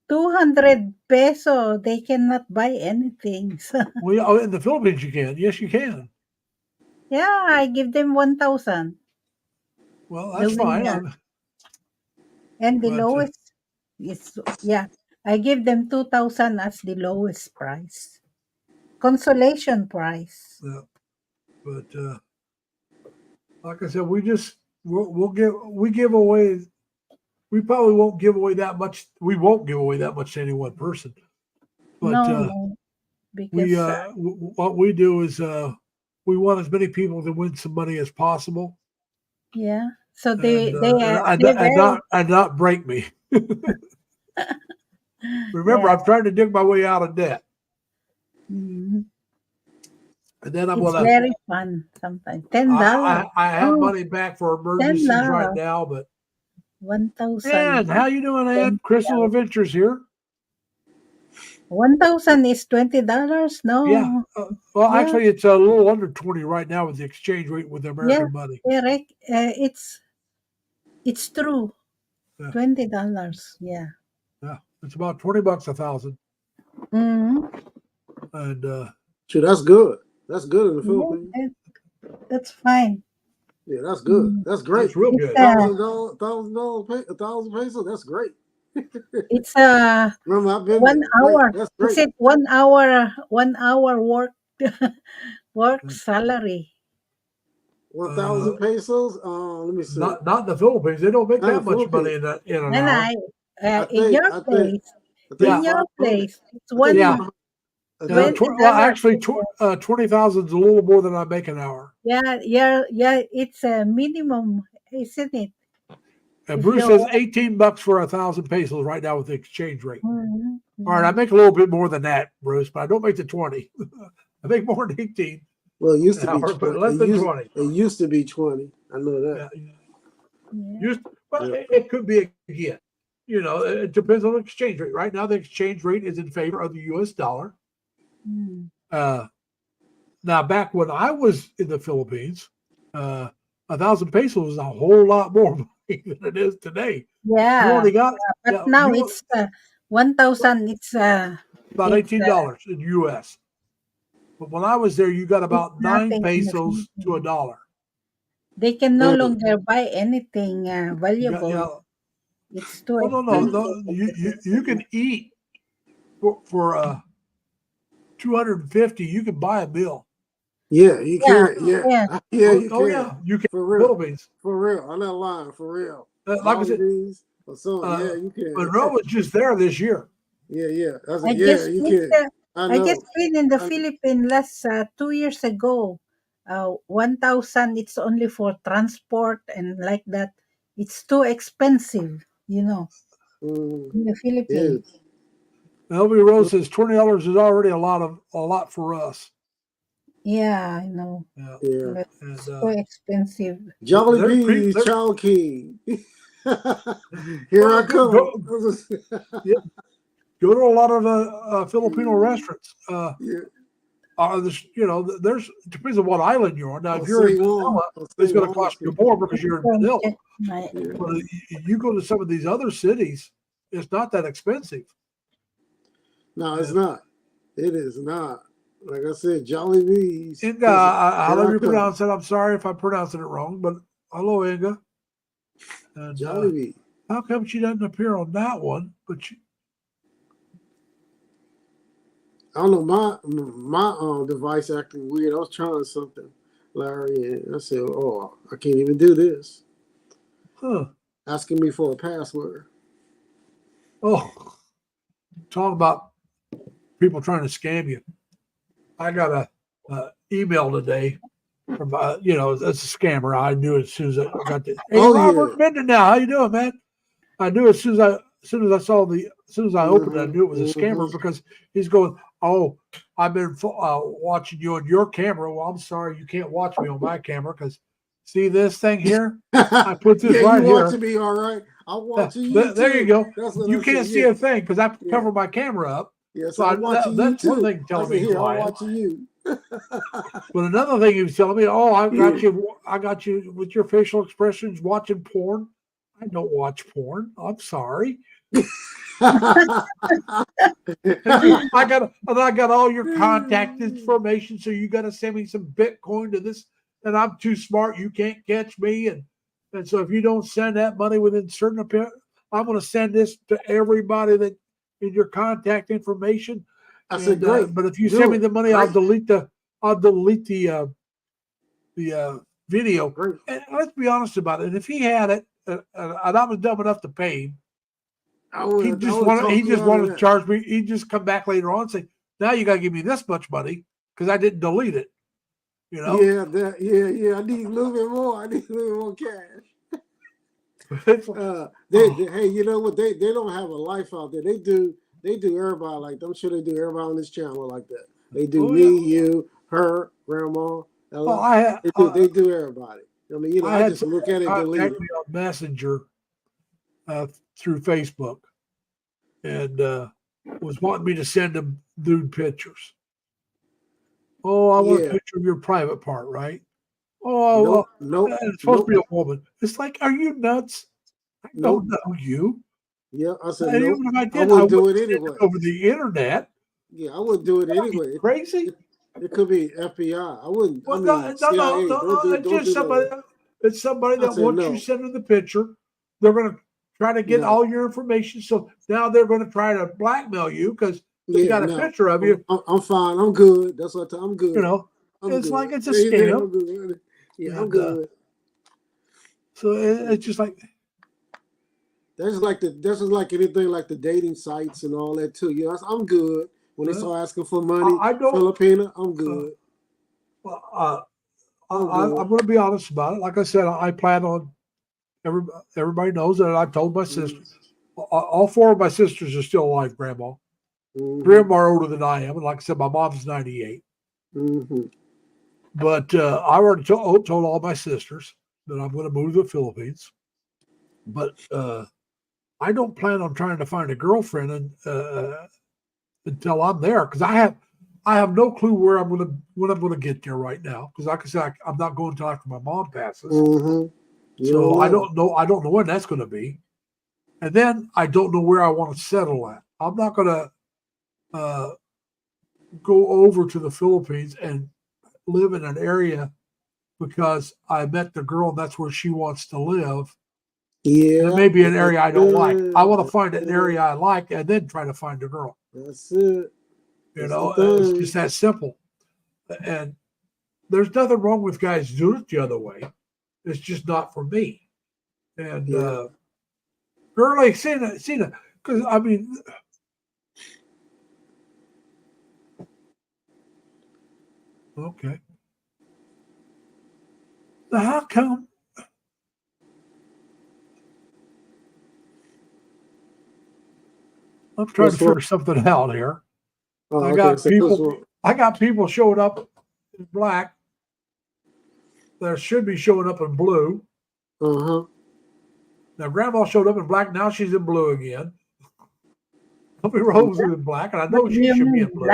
200 peso, they cannot buy anything. So, Well, in the Philippines you can. Yes, you can. yeah, I give them 1,000. Well, The that's fine. winner. And the But, lowest is, yeah, I give them 2,000 as the lowest price. Consolation price. But like I said, we give away. We probably won't give away that much. We won't give away that much to any one person. But No, because what we do is we want as many people to win some money as possible. yeah, so And, they're very, and not break me. Remember, yeah. I'm trying to dig my way out of debt, Mhm. and then I'm It's gonna. very fun sometimes. $10. I have Oh, money back for emergencies right $10. now, but 1,000. and how you doing, Ann? Crystal Adventures here. 1,000 is $20? Yeah. No. Well, Yeah. actually, it's a little under 20 right now with the exchange rate with American money. Correct. It's true. Yeah. $20. Yeah. Yeah, it's about $20 1,000, Mm-hmm. and sure, that's good. That's good in the Philippines. That's fine. Yeah, that's good. That's great. it's real good. $1,000 pesos. That's great. It's Remember, I've been 1 there. hour. That's Is great. it 1 hour work work salary? 1,000 pesos. Let me see. Not in the Philippines. They don't make Not that in much Philippines. money in an And hour. in your I place, think in your 500. place, it's I one. think Yeah. 20. Well, actually, 20,000 is a little more than I make an hour. Yeah. It's a minimum, isn't it? And If Bruce you're- says $18 for 1,000 pesos right now with the exchange rate. Mhm, All right, I make a little bit more than that, Bruce, but I don't make the 20. I make more than 18. Well, it used to An be hour, but 20. less than 20. It used to be 20. I know that. Yeah. It could be again. You know, it depends on the exchange rate. Right now, the exchange rate is in favor of the U.S. dollar. Mm. Now, back when I was in the Philippines, 1,000 pesos was a whole lot more money than it is today. You Yeah. only got But now it's 1,000. It's about $18 in U.S. But when I was there, you got about It's 9 nothing in the pesos to a Philippines. dollar. They can no Mm. longer buy anything valuable. Yeah. It's too Well, no. You can eat for 250. You can buy a meal. Yeah, you can. Yeah. Yeah, yeah, you can. Yeah, you can. For real. Philippines. For real. I'm not lying. For real. Like I said, Holidays or something. Yeah, you can. Monroe was just there this year. Yeah. I Yeah, just you been can. I know. just been in the I- Philippines last 2 years ago. 1,000. It's only for transport and like that. It's too expensive, in the Yeah. Philippines. Elvie Rose says $20 is already a lot for us. Yeah, I know. Yeah. But And, it's so expensive. Jolly they're- Bee, Chow King. Here I come. Go to a lot of Filipino restaurants. Yeah. There's it depends on what island you're on. Now, if I'll you're in say one. Manila, I'll say it's going to one. cost you more because you're in Manila. Check my- Yeah. But you go to some of these other cities, it's not that expensive. No, it's not. It is not. Like I said, Jolly Bees. Inga, however Here I you come. pronounce it. I'm sorry if I'm pronouncing it wrong, but hello, Inga. And Jolly Bee. how come she doesn't appear on that one? But she, I don't know. My device acting weird. I was trying something, Larry, and I said, "Oh, I can't even do this." huh? Asking me for a password. Oh, talking about people trying to scam you. I got a email today from it's a scammer. I knew as soon as I got the hey Oh, Robert yeah. Minden now. How you doing, man? I knew as soon as I opened it, I knew it was a scammer because he's going, "Oh, I've been watching you on your camera." Well, I'm sorry, you can't watch me on my camera because see this thing here? I put this Yeah, right you here. watching me, all right. I'm watching you There too. you go. That's what You I can't said, see yeah. a thing because I Yeah. cover my camera up. Yes, So I'm watching you that's one too. thing I telling can me he's hear. I'm lying. watching you. But another thing he was telling me, "Oh, I got Yeah. I got you with your facial expressions watching porn." I don't watch porn. I'm sorry. I got all your contact information, so you got to send me some Bitcoin to this, and I'm too smart. You can't catch me, and so if you don't send that money within certain period, I'm going to send this to everybody that in your contact information. I said, And, great. but if you Do send me it. the money, Great. I'll delete the video. Great. And let's be honest about it. And if he had it, and I was dumb enough to pay him, he just wanted to charge me. He'd just come back later on and say, "Now you got to give me this much money because I didn't delete it." You know? Yeah. I need a little bit more. I need a little more cash. Hey, you know what? They don't have a life out there. They do everybody like that. I'm sure they do everybody on this channel like that. They do you, her, grandma, Ella. They do everybody. I mean, I just look at it and delete it. Me on Messenger through Facebook and was wanting me to send them nude pictures. Oh, I want a picture of your private part, right? Oh, nope. It's supposed to be a woman. It's like, are you nuts? I don't know you. Yeah, I said and no. even if I did, I wouldn't do it anyway. Over the internet. Yeah, I wouldn't do it anyway. Crazy? It could be FBI. I wouldn't. Well, CIA. No. It's just somebody. It's somebody that once you send them the picture, they're going to try to get all your information. So now they're going to try to blackmail you because they got a picture of you. I'm fine. I'm good. That's what I'm good. You know, it's good. Like it's a scam. I'm good. Yeah, I'm good. So it's just like. That's just like anything like the dating sites and all that too. Yeah, I'm good. When they start asking for money, Filipina, I'm good. I'm going to be honest about it. Like I said, I plan on everybody knows that I told my sisters. All four of my sisters are still alive, Grandma. Mm-hmm. 3 of them are older than I am. And like I said, my mom's 98. Mm-hmm. But I already told all my sisters that I'm going to move to the Philippines. But I don't plan on trying to find a girlfriend until I'm there because I have no clue when I'm going to get there right now. Because like I said, I'm not going until after my mom passes. Mm-hmm. So I don't know. I don't know when that's going to be, and then I don't know where I want to settle at. I'm not going to go over to the Philippines and live in an area because I met the girl and that's where she wants to live. Yeah, it may be an area I don't like. I want to find an area I like and then try to find a girl. That's it. You know, it's just that simple. And there's nothing wrong with guys doing it the other way. It's just not for me. And girl like Cena, because I mean, okay. Now how come? I'm trying to figure something out here. I got people showing up in black. That should be showing up in blue. Uh-huh. Now Grandma showed up in black. Now she's in blue again. Puppy Rose is in black, and I know she should be in blue.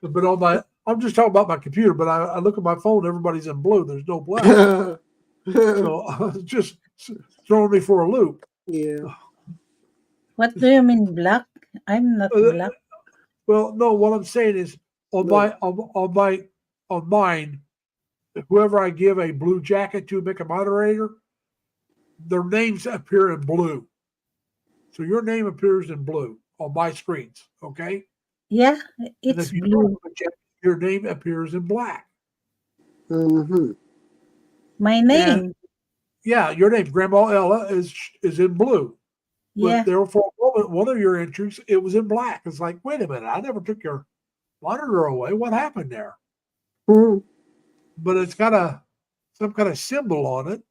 But I'm just talking about my computer. But I look at my phone. Everybody's in blue. There's no black. So it's just throwing me for a loop. Yeah. What do you mean black? I'm not black. Well, no. What I'm saying is on mine, whoever I give a blue jacket to make a moderator, their names appear in blue. So your name appears in blue on my screens, okay? Yeah, And it's if you blue. don't have a jacket, your name appears in black. Mm-hmm. My name. Yeah, your name, Grandma Ella, is in blue. Yeah. But there for a moment, one of your entries, it was in black. It's like, wait a minute, I never took your monitor away. What happened there? Mm-hmm. But it's got some kind of symbol on it.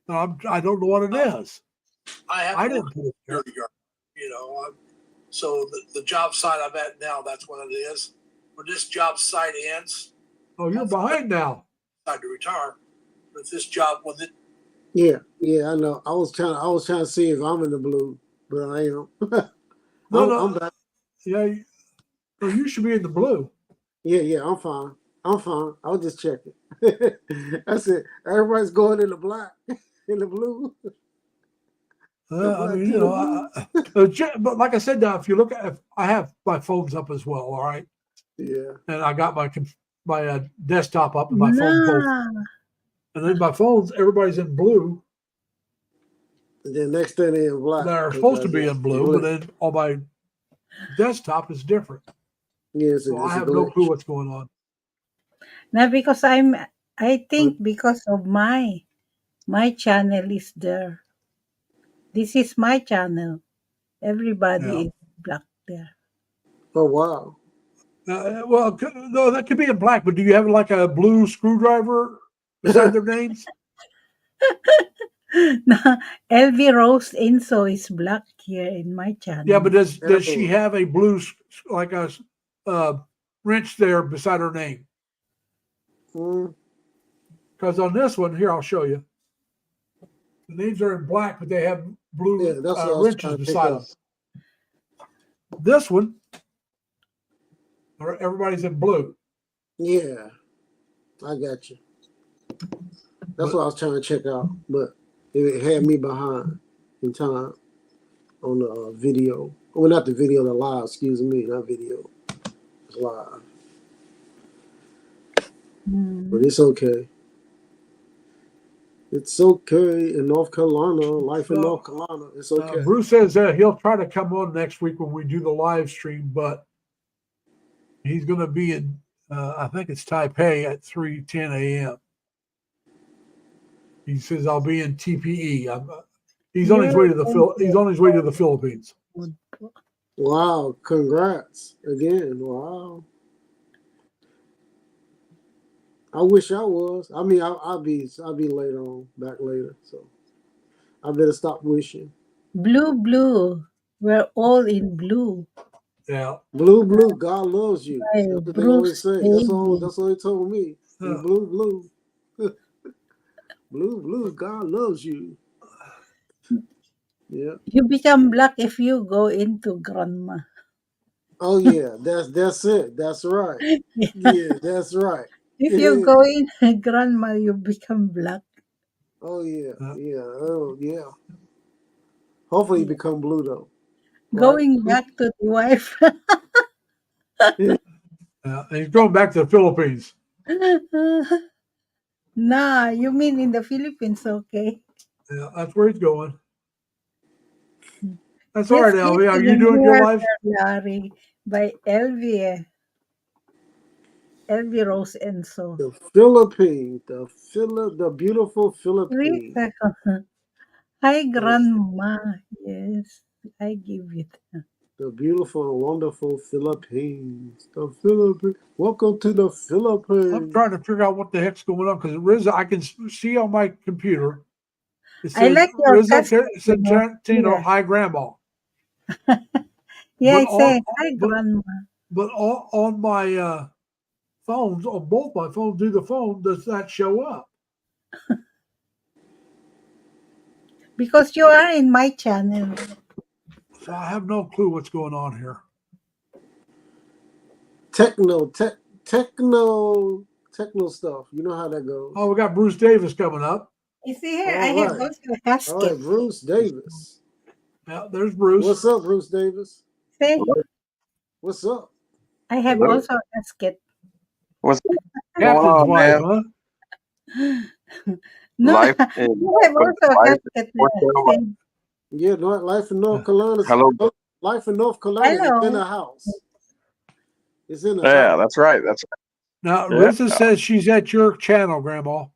I don't know what it is. I didn't put it there. So the job site I'm at now, that's what it is. When this job site ends, oh, you're behind now. Time to retire. But if this job, Yeah, I know. I was trying to see if I'm in the blue, but I am. no, I'm back. Yeah, you should be in the blue. Yeah, I'm fine. I was just checking. That's it. Everybody's going in the black, in the blue. I mean, but like I said, now if you look at, I have my phones up as well. All right. Yeah. And I got my desktop up and my phone both. And then my phones, everybody's in blue. And then next thing they're in black. They're supposed to be in blue, but then on my desktop is different. Yeah, so I have no clue what's going on. Now, because I think because of my channel is there. This is my channel. Everybody is black there. Oh, wow. Well, no, that could be in black, but do you have like a blue screwdriver beside their names? No, LV Rose Enso is black here in my channel. Yeah, but does she have a blue, like a wrench there beside her name? Because on this one here, I'll show you. The names are in black, but they have blue wrenches beside them. This one, everybody's in blue. Yeah, I got you. That's what I was trying to check out, but it had me behind in time on the video. Well, not the video, the live. Excuse me, not video. It's live, but it's okay. It's okay in North Carolina. Life in North Carolina, it's okay. Bruce says he'll try to come on next week when we do the live stream, but he's going to be in, I think it's Taipei at 3:10 a.m. He says I'll be in TPE. He's on his way to the Philippines. Wow! Congrats again! Wow! I wish I was. I mean, I'll be later on, back later. So I better stop wishing. Blue. We're all in blue. Yeah. Blue. God loves you. That's what they always say. That's all they told me. Blue. Blue. God loves you. Yeah. You become black if you go into grandma. Oh yeah, that's it. That's right. Yeah, that's right. If you go in grandma, you become black. Oh yeah. Oh yeah. Hopefully you become blue though. Going back to the wife. He's going back to the Philippines. Nah, you mean in the Philippines, okay? Yeah, that's where he's going. That's all right, Elvie. Are you doing your live? Larry, by Elvie Rose Enso. The Philippines, the beautiful Philippines. Hi, Grandma. Yes, I give it. The beautiful and wonderful Philippines. The Philippines. Welcome to the Philippines. I'm trying to figure out what the heck's going on because Riza, I can see on my computer. It says, I like your Riza Centeno, hi, Grandma. Yeah, it says, hi, Grandma. But on my phones, on both my phones, does that show up? Because you are in my channel. So I have no clue what's going on here. Techno stuff. You know how that goes. Oh, we got Bruce Davis coming up. You see here, I have also a casket. All right, Bruce Davis. Yeah, there's Bruce. What's up, Bruce Davis? Say, What's up? I have Hello? also a casket. What's going Captain's on, wife, man? huh? No, Life in you have also a life in casket. North Carolina. And Yeah, life in North Carolina. Hello. Life in North Carolina is in hello. a house. It's in a Yeah, house. that's right. That's Now, right. Risa says she's at your channel, Grandma.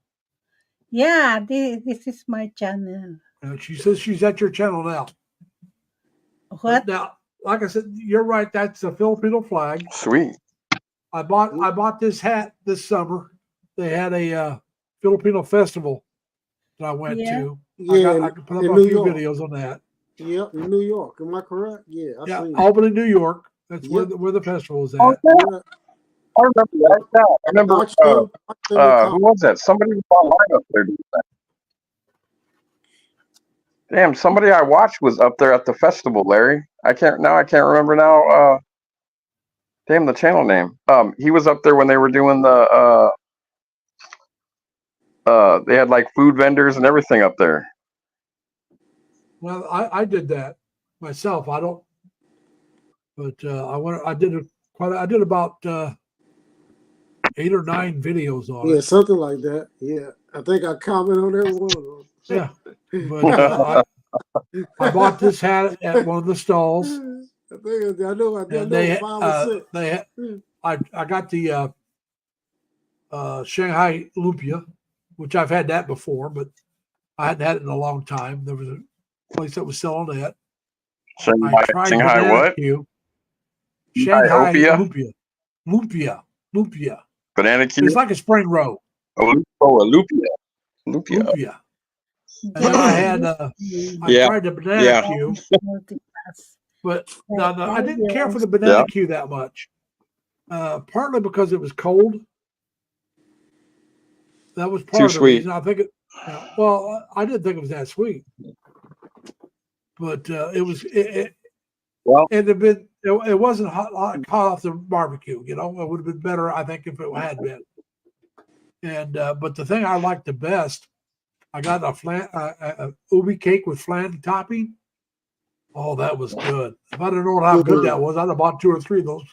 Yeah, this is my channel. She says she's at your channel now. What? Now, like I said, you're right. That's a Filipino flag. Sweet. I bought this hat this summer. They had a Filipino festival that I went Yeah. to. Yeah, I could put up in a New few York. videos on that. Yep, in New York. Am I correct? Yeah, I Yeah, seen it. Albany, New York. That's Yep. where the festival is at. Oh, yeah. Yeah. I remember that. Yeah. I remember Watch them. Watch them in who was that? Somebody was online up there doing that. Damn, somebody I watched was up there at the festival, Larry. I can't remember now. Damn, the channel name. He was up there when they were doing the they had like food vendors and everything up there. Well, I did that myself. I don't, but I did about 8 or 9 videos on Yeah, it. something like that. Yeah, I think I comment on every one of them. Yeah, but I bought this hat at one of the stalls. I think I know And they 5 or 6. I got the Shanghai lumpia, which I've had that before, but I hadn't had it in a long time. There was a place that was selling that. I tried Shanghai banana what? Q. Shanghai Lumpia? lumpia. Banana It's Q? like a spring roll. A lupia. Lupia. Lumpia. And then I had I Yeah. tried the banana Yeah. Q, Multiclass. but no, I didn't care for the banana Q that much. Partly because it was cold. That was part Too of the sweet. reason. I think it. Well, I didn't think it was that sweet, but it was. Well, it wasn't hot off the barbecue. You know, it would have been better, I think, if it had been. And but the thing I liked the best, I got a ubi cake with flan topping. Oh, that was good. If I'd have known how good that was, I'd have bought 2 or 3 of those.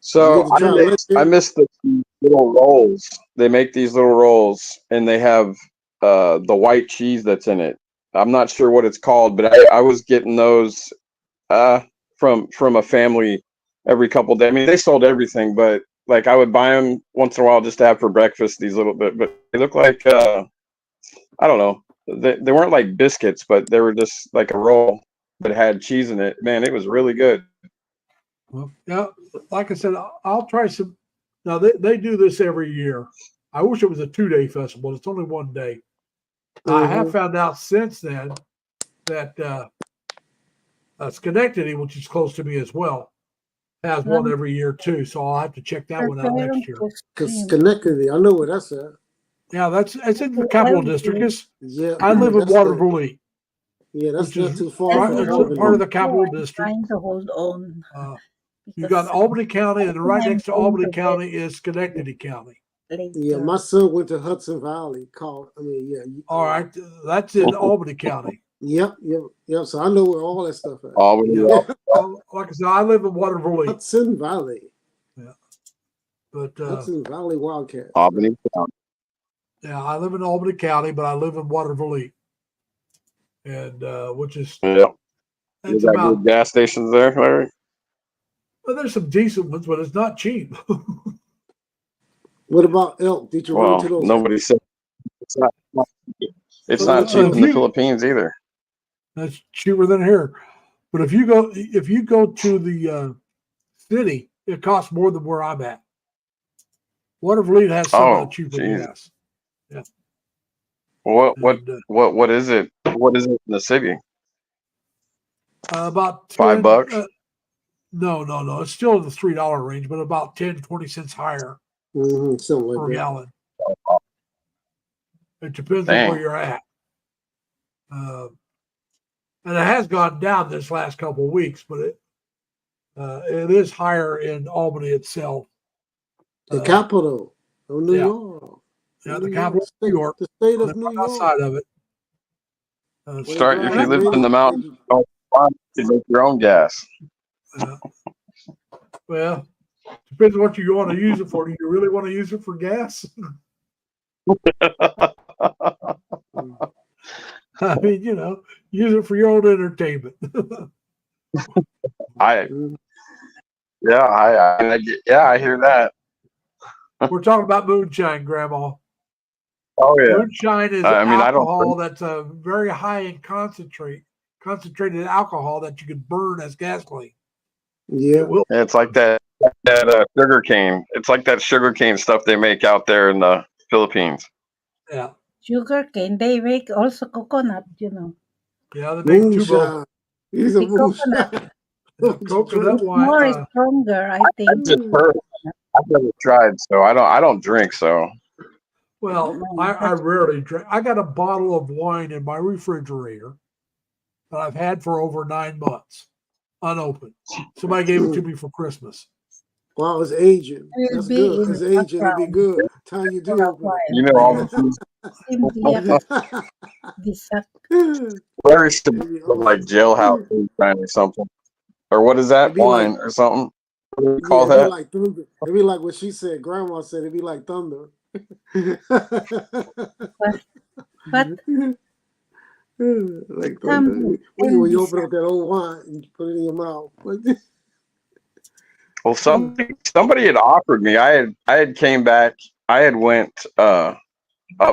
So You get to try I miss the little rolls. They make these little rolls, and they have the white cheese that's in it. I'm not sure what it's called, but I was getting those from a family every couple days. I mean, they sold everything, but like I would buy them once in a while just to have for breakfast. These little bit, but they look like I don't know. They weren't like biscuits, but they were just like a roll that had cheese in it. Man, it was really good. Well, yeah, like I said, I'll try some. Now they do this every year. I wish it was a 2-day festival. It's only 1 day. I have found out since then that Schenectady, which is close to me as well, has one every year too. So I'll have to check that one out next year. Because Schenectady, I know where that's at. Yeah, it's in the capital district. Yeah, I live in that's Waterville. Yeah, that's which not is too far from it's Albany. part of the capital district. Trying to hold on. You got Albany County, and right next to Albany County is Schenectady County. Yeah, my son went to Hudson Valley. All right, that's in Albany County. Yep. So I know where all that stuff is. Albany. Like I said, I live in Waterville. Hudson Valley. Yeah, but Hudson Valley Wildcat. Albany County. Yeah, I live in Albany County, but I live in Waterville, and which is Yeah. it's You got about. good gas stations there, Larry? Well, there's some decent ones, but it's not cheap. What about elk? Did you run Well, into those? nobody said it's not. It's Well, not cheap if in the you- Philippines either. That's cheaper than here. But if you go to the city, it costs more than where I'm at. Waterville has some of the cheaper geez. gas. What And, is it? What is it in the city? about $5? No. It's still in the $3 range, but about 10-20 cents higher Something like per that. gallon. It depends Dang. on where you're at. And it has gone down this last couple of weeks, but it is higher in Albany itself. The capital of New yeah. York. Yeah, the capital of New York. The state of And New York. outside of it. Start if you Right. live in the mountains. You make your own gas. Well, depends on what you want to use it for. Do you really want to use it for gas? I mean, use it for your own entertainment. I Mm. I hear that. We're talking about moonshine, Grandma. Oh yeah. Moonshine is I mean, I don't alcohol that's a very high in concentrated alcohol that you can burn as gasoline. Yeah. It will. It's like that sugar cane. It's like that sugar cane stuff they make out there in the Philippines. Yeah. Sugar cane. They make also coconut, Yeah, they make tubo. Moonshine. He's a The coconut. moonshine. Yeah, coconut It's wine. more stronger, I I think. just heard. I've never tried, so I don't drink. So Well, I rarely drink. I got a bottle of wine in my refrigerator that I've had for over 9 months, unopened. Somebody gave it to me for Christmas. Wow, it's aging. Will That's be good. in It's aging. It'll be background good. Time you do for a open while. you know all the Disak. it. very similar, like jailhouse moonshine or something, or what is that It'd be wine like- or something? What do we Yeah, call it'd be that? like thunder. It'd be like what she said. Grandma said it'd be like thunder. But Like thunder. When you and open up that old wine and put it in your mouth. Well, somebody had offered me. I had came back. I had went up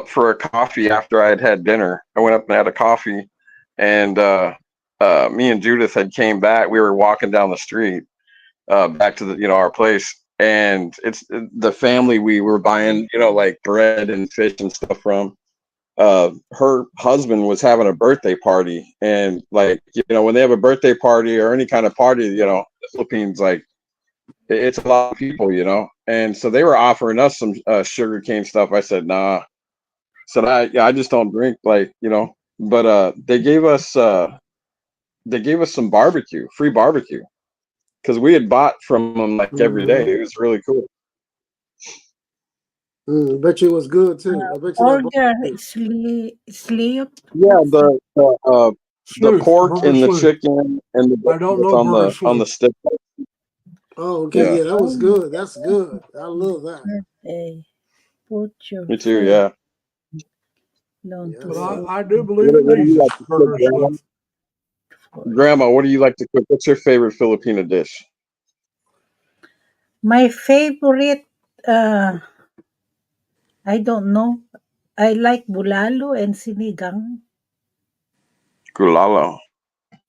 for a coffee after I had had dinner. I went up and had a coffee, and me and Judith had came back. We were walking down the street back to the our place, and it's the family we were buying like bread and fish and stuff from. Her husband was having a birthday party, and like when they have a birthday party or any kind of party, the Philippines, like it's a lot of people, and so they were offering us some sugar cane stuff. I said nah. Said I just don't drink, like but they gave us some free barbecue, because we had bought from them like every day. It was really cool. I bet you it was good too. I bet you that order sleep. Yeah, the Sleuth, pork Burger and the Sleuth. chicken and the I don't know on Burger the stick. Oh, okay, Yeah. yeah, that was good. That's good. I love that. Birthday. Put your Me too. foot Yeah. down Yeah, to But food. I do believe in What do you these like to cook, Burger Grandma? Sleuth. Grandma, what do you like to cook? What's your favorite Filipino dish? My favorite, I don't know. I like bulalo and sinigang. Gulalo.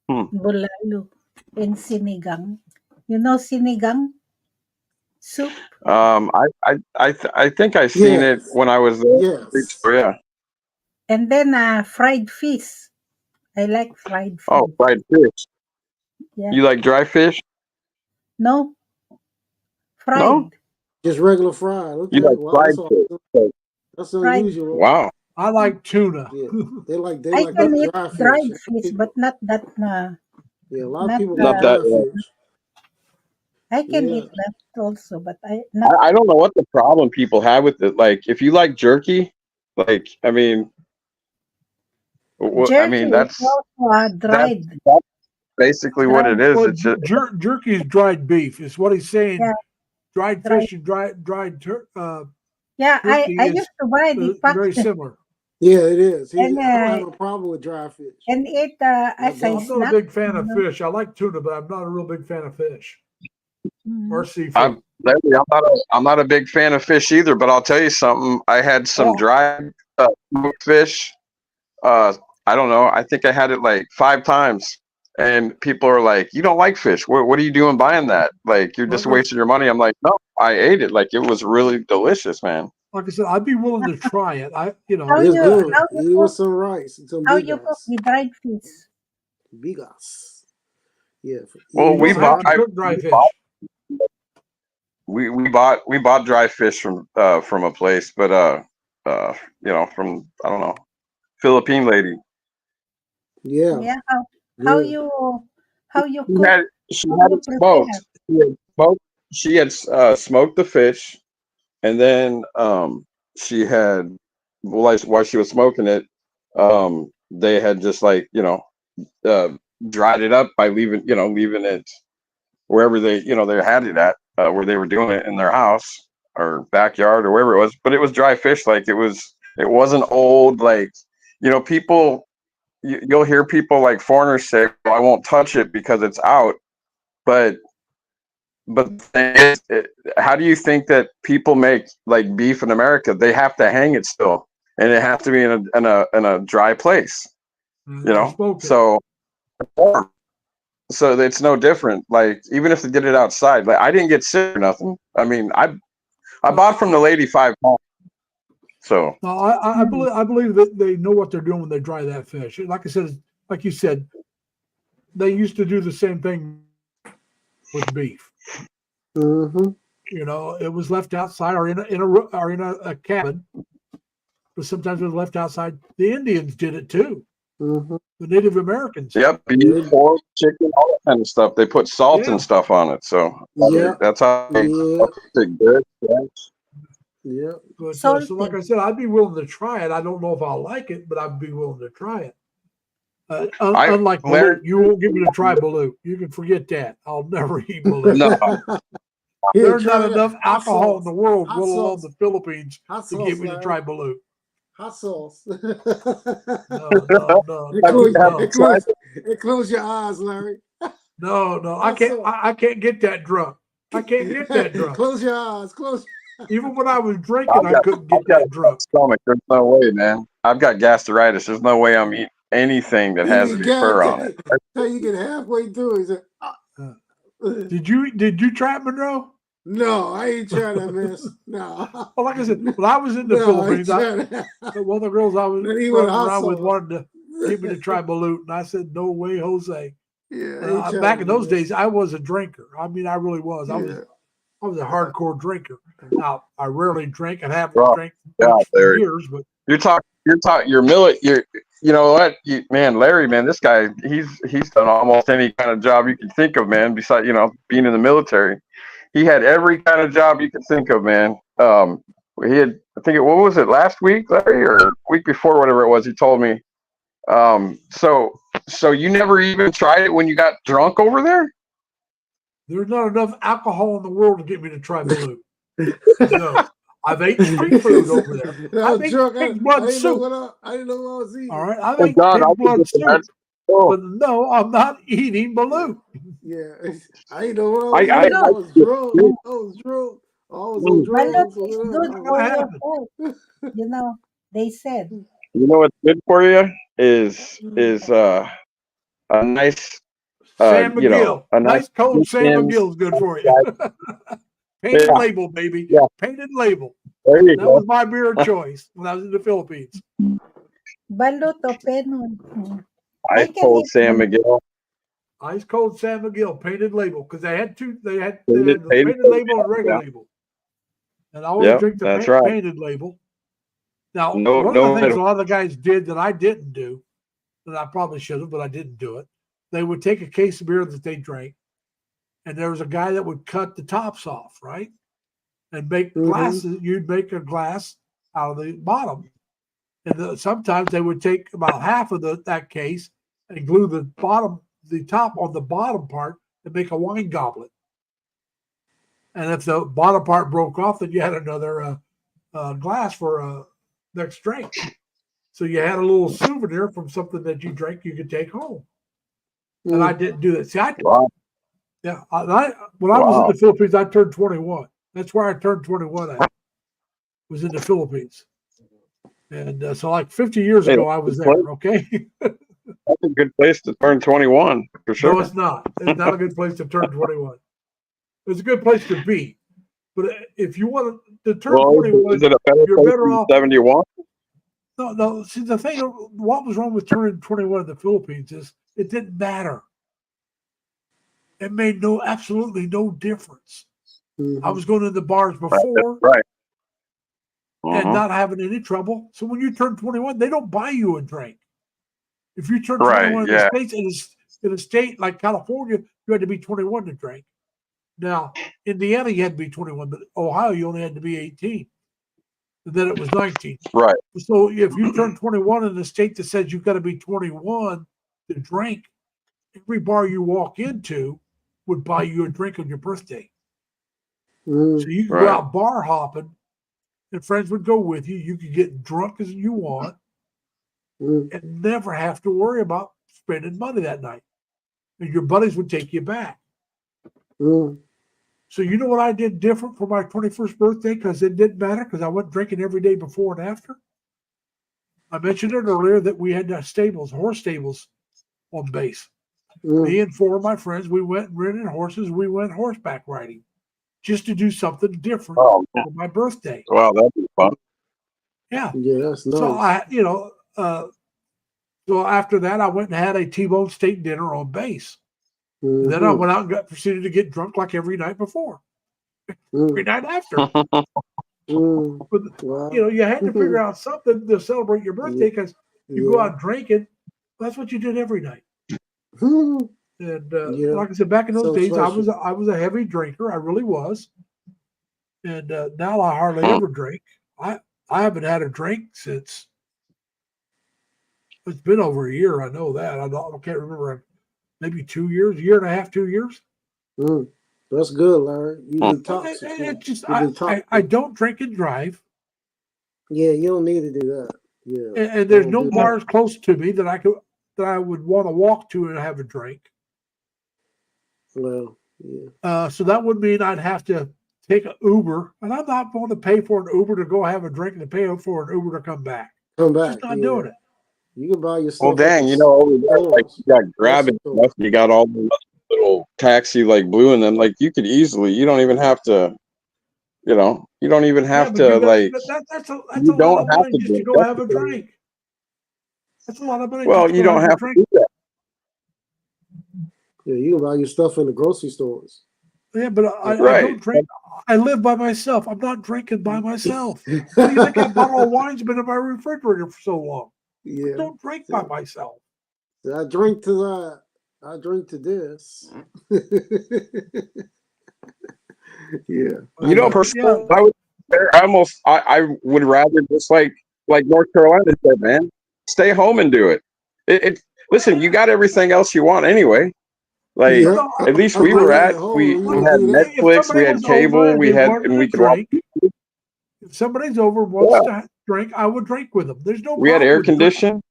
Bulalo and sinigang. You know sinigang? Soup. I think I seen it Yes. when I was there. Yes. Yeah. And then fried fish. I like fried fish. Oh, fried fish. Yeah. You like dry fish? No? Fried. No? Just regular fried. Okay. You like Wow, fried that's fish? awesome. That's Fried. unusual. Wow. I like tuna. Yeah. They like I that can eat dry dried fish. fish, but not that. Yeah, a lot of not people Not like that, dry yeah. fish. I can Yeah. eat that also, but I not. I don't know what the problem people have with it. Like, if you like jerky, like, I mean, Jerky is that's also dried. basically what it is. Well, It's just, jerky is dried beef. Is what he's saying. Yeah. Dried Dried. fish and dried Yeah, jerky I is used to buy the very pack similar. Yeah, it is. And, I don't have a problem with dry fish. and eat as a I'm not a snack. big fan of fish. I like tuna, but I'm not a real big fan of fish Mhm. or seafood. I'm not a big fan of fish either, but I'll tell you something. I had some Oh. dried smoked fish. I don't know. I think I had it like 5 times, and people are like, "You don't like fish? What are you doing buying that? Like, you're just Well, wasting your money." I'm like, "No, I ate it. Like, it was really delicious, man." Like I said, I'd be willing to try it. How It's you good. how Eat you with cook some rice and some how you cook bigas. the dried fish? Bigas. Yeah. Well, You we don't have bought to cook dry fish. we bought dry fish from a place, but from, I don't know, Philippine lady. Yeah. Yeah, how Yeah. you She cook? had she How had you it smoked. prepare? She had smoked the fish, and then she had, while she was smoking it, they had just, like, dried it up by leaving it wherever they had it at, where they were doing it in their house or backyard or wherever it was. But it was dry fish. Like it wasn't old. Like, people, you'll hear people like foreigners say, well, I won't touch it because it's out. But the thing is, how do you think that people make like beef in America? They have to hang it still, and it has to be in a dry place. So it's no different. Like, even if they did it outside, like, I didn't get sick or nothing. I mean, I bought from the lady 5 pounds. So no, I believe that they know what they're doing when they dry that fish. Like I said, like you said, they used to do the same thing with beef. Mm-hmm. It was left outside or in a cabin, but sometimes it was left outside. The Indians did it too. Mm-hmm. The Native Americans. yep, beef, pork, chicken, all that kind of stuff. They put salt Yeah. and stuff on it. So Yeah. that's how they Yeah. good. Yeah. But Salty. so, like I said, I'd be willing to try it. I don't know if I'll like it, but I'd be willing to try it. Unlike Larry- balut, you won't get me to try balut. You can forget that. I'll never eat balut. No, There's Try not it. enough Hot alcohol in sauce. the world, Hot let alone sauce. the Philippines, Hot to sauce, get me to Larry. try balut. Hot sauce. No. Close your eyes, Larry. No. I Hot can't. sauce. I can't get that drunk. I can't get that drunk. Close your eyes. Close. Even when I was drinking, I couldn't get that drunk. stomach. There's no way, man. I've got gastritis. There's no way I'm eating anything that has any fur on it. So you get halfway through. He said, Did you try it, Monroe? "No, I ain't trying that mess. No." Well, like I said, when I was in the No, I ain't Philippines, trying that. one of the girls I was Not even running hot around with sauce. wanted to get me to try balut, and I said, "No way, Jose." Yeah, I ain't trying Back in that those mess. days, I was a drinker. I mean, I really was. I was a hardcore drinker. Now, I rarely drink and haven't Oh, drank God, much for Larry. years, but You know what, Larry, man, this guy, he's done almost any kind of job you can think of, man. Besides, being in the military, he had every kind of job you could think of, man. He had, what was it, last week, Larry, or week before, whatever it was. He told me. So you never even tried it when you got drunk over there? there's not enough alcohol in the world to get me to try balut. No. I've ate street food over there. I I was make drunk. pig blood I didn't soup. know I didn't know what I was eating. All right, I Oh, make God, I pig blood could just soup, imagine. Oh, but no, I'm not eating balut. Yeah, I didn't know what I was I- eating. I was drunk. I was drunk. I was on Balut drugs. is good What for your happened? health. They said. You know what's good for you is a nice Sam McGill. a nice Nice cold Sam Dickens- McGill is good for you. Painted Yeah. label, baby. Yeah. Painted label. There you That go. was my beer of choice when I was in the Philippines. Balut o penon. I can told eat Sam balut. McGill. Ice cold Sam McGill, painted label, because they had two. They had Painted- the painted painted label and regular yeah. label. And I always Yep, drink the that's right. painted label. Now, No- one no of the things matter- a lot of the guys did that I didn't do, that I probably should have, but I didn't do it. They would take a case of beer that they drank, and there was a guy that would cut the tops off, right? And make Mhm. glasses. You'd make a glass out of the bottom. And sometimes they would take about half of that case and glue the top on the bottom part to make a wine goblet. And if the bottom part broke off, then you had another glass for next drink. So you had a little souvenir from something that you drank you could take home. And I didn't do that. See, Wow. when I was in Wow. the Philippines, I turned 21. That's where I turned 21 at. Was in the Philippines. And so like 50 years Hey, ago, I was there, okay? That's a good place to turn 21 for sure. No, it's not. It's not a good place to turn 21. It's a good place to be. But if you want to turn Well, 21, is it a better you're place better than off. 71? No. See, the thing, what was wrong with turning 21 in the Philippines is it didn't matter. It made absolutely no difference. I was going to the bars before Right. and Mhm. not having any trouble. So when you turn 21, they don't buy you a drink. If you turn Right, 21 in yeah. the States, in a state like California, you had to be 21 to drink. Now, Indiana, you had to be 21, but Ohio, you only had to be 18. And then it was 19. Right. So if you turn 21 in a state that says you've got to be 21 to drink, every bar you walk into would buy you a drink on your birthday. Mm, So you could go Right. out bar hopping, and friends would go with you. You could get drunk as you want mm, and never have to worry about spending money that night. And your buddies would take you back. mm. So you know what I did different for my 21st birthday because it didn't matter because I went drinking every day before and after? I mentioned it earlier that we had stables, horse stables on base. Mm. Me and 4 of my friends, we went and rented horses. We went horseback riding just to do something different Oh, man. for my birthday. Wow, that'd be fun. Yeah. Yeah, that's nice. So so after that, I went and had a T-bone steak dinner on base. And then I Mhm. went out and proceeded to get drunk like every night before, every Mm, night after. mm. But Wow. you had to figure out something to celebrate your birthday because you go Yeah. out drinking. That's what you did every night. Mm. And Yeah. like I said, back in those Something days, I special. was a heavy drinker. I really was. And now I hardly ever drink. I haven't had a drink since it's been over a year. I know that. I can't remember. Maybe 2 years, year and a half, 2 years. Mm. That's good, Larry. You Mm. detox. It's just You detox. I don't drink and drive, Yeah, you don't need to do that. Yeah. and there's Don't no do that. bars close to me that I would want to walk to and have a drink. Well, yeah. So that would mean I'd have to take an Uber, and I'm not going to pay for an Uber to go have a drink and to pay for an Uber to come back. Come I'm back. just not Yeah. doing it. You can buy your Well, stuff. at dang, the you know, over there, like stores. you got Grab and Stores. stuff. You got all the little taxi like Blue, and then like you could easily. You don't even have to. You know, you don't even Yeah, have but to like. that's a You lot don't of have money to just to drink. go That's have the a thing. drink. That's a lot of money Well, just to you go don't have a have to drink. do that. Yeah, you can buy your stuff in the grocery stores. Yeah, but I Right. don't drink. I live by myself. I'm not drinking by myself. Why do you think that bottle of wine's been in my refrigerator for so long? I Yeah. don't drink by myself. I drink to that. I drink to this. Yeah. You know, Yeah. personally, I would rather just like North Carolina said, man, stay home and do it. Listen, you got everything else you want anyway. Like Yeah. No, at least I'd we were rather at at home. we You look, can had do that. if Netflix, somebody we had was over cable, and we they had wanted and to we could watch. drink, if somebody's over and wants to drink, I would drink with them. There's no We had problem air with drink. condition.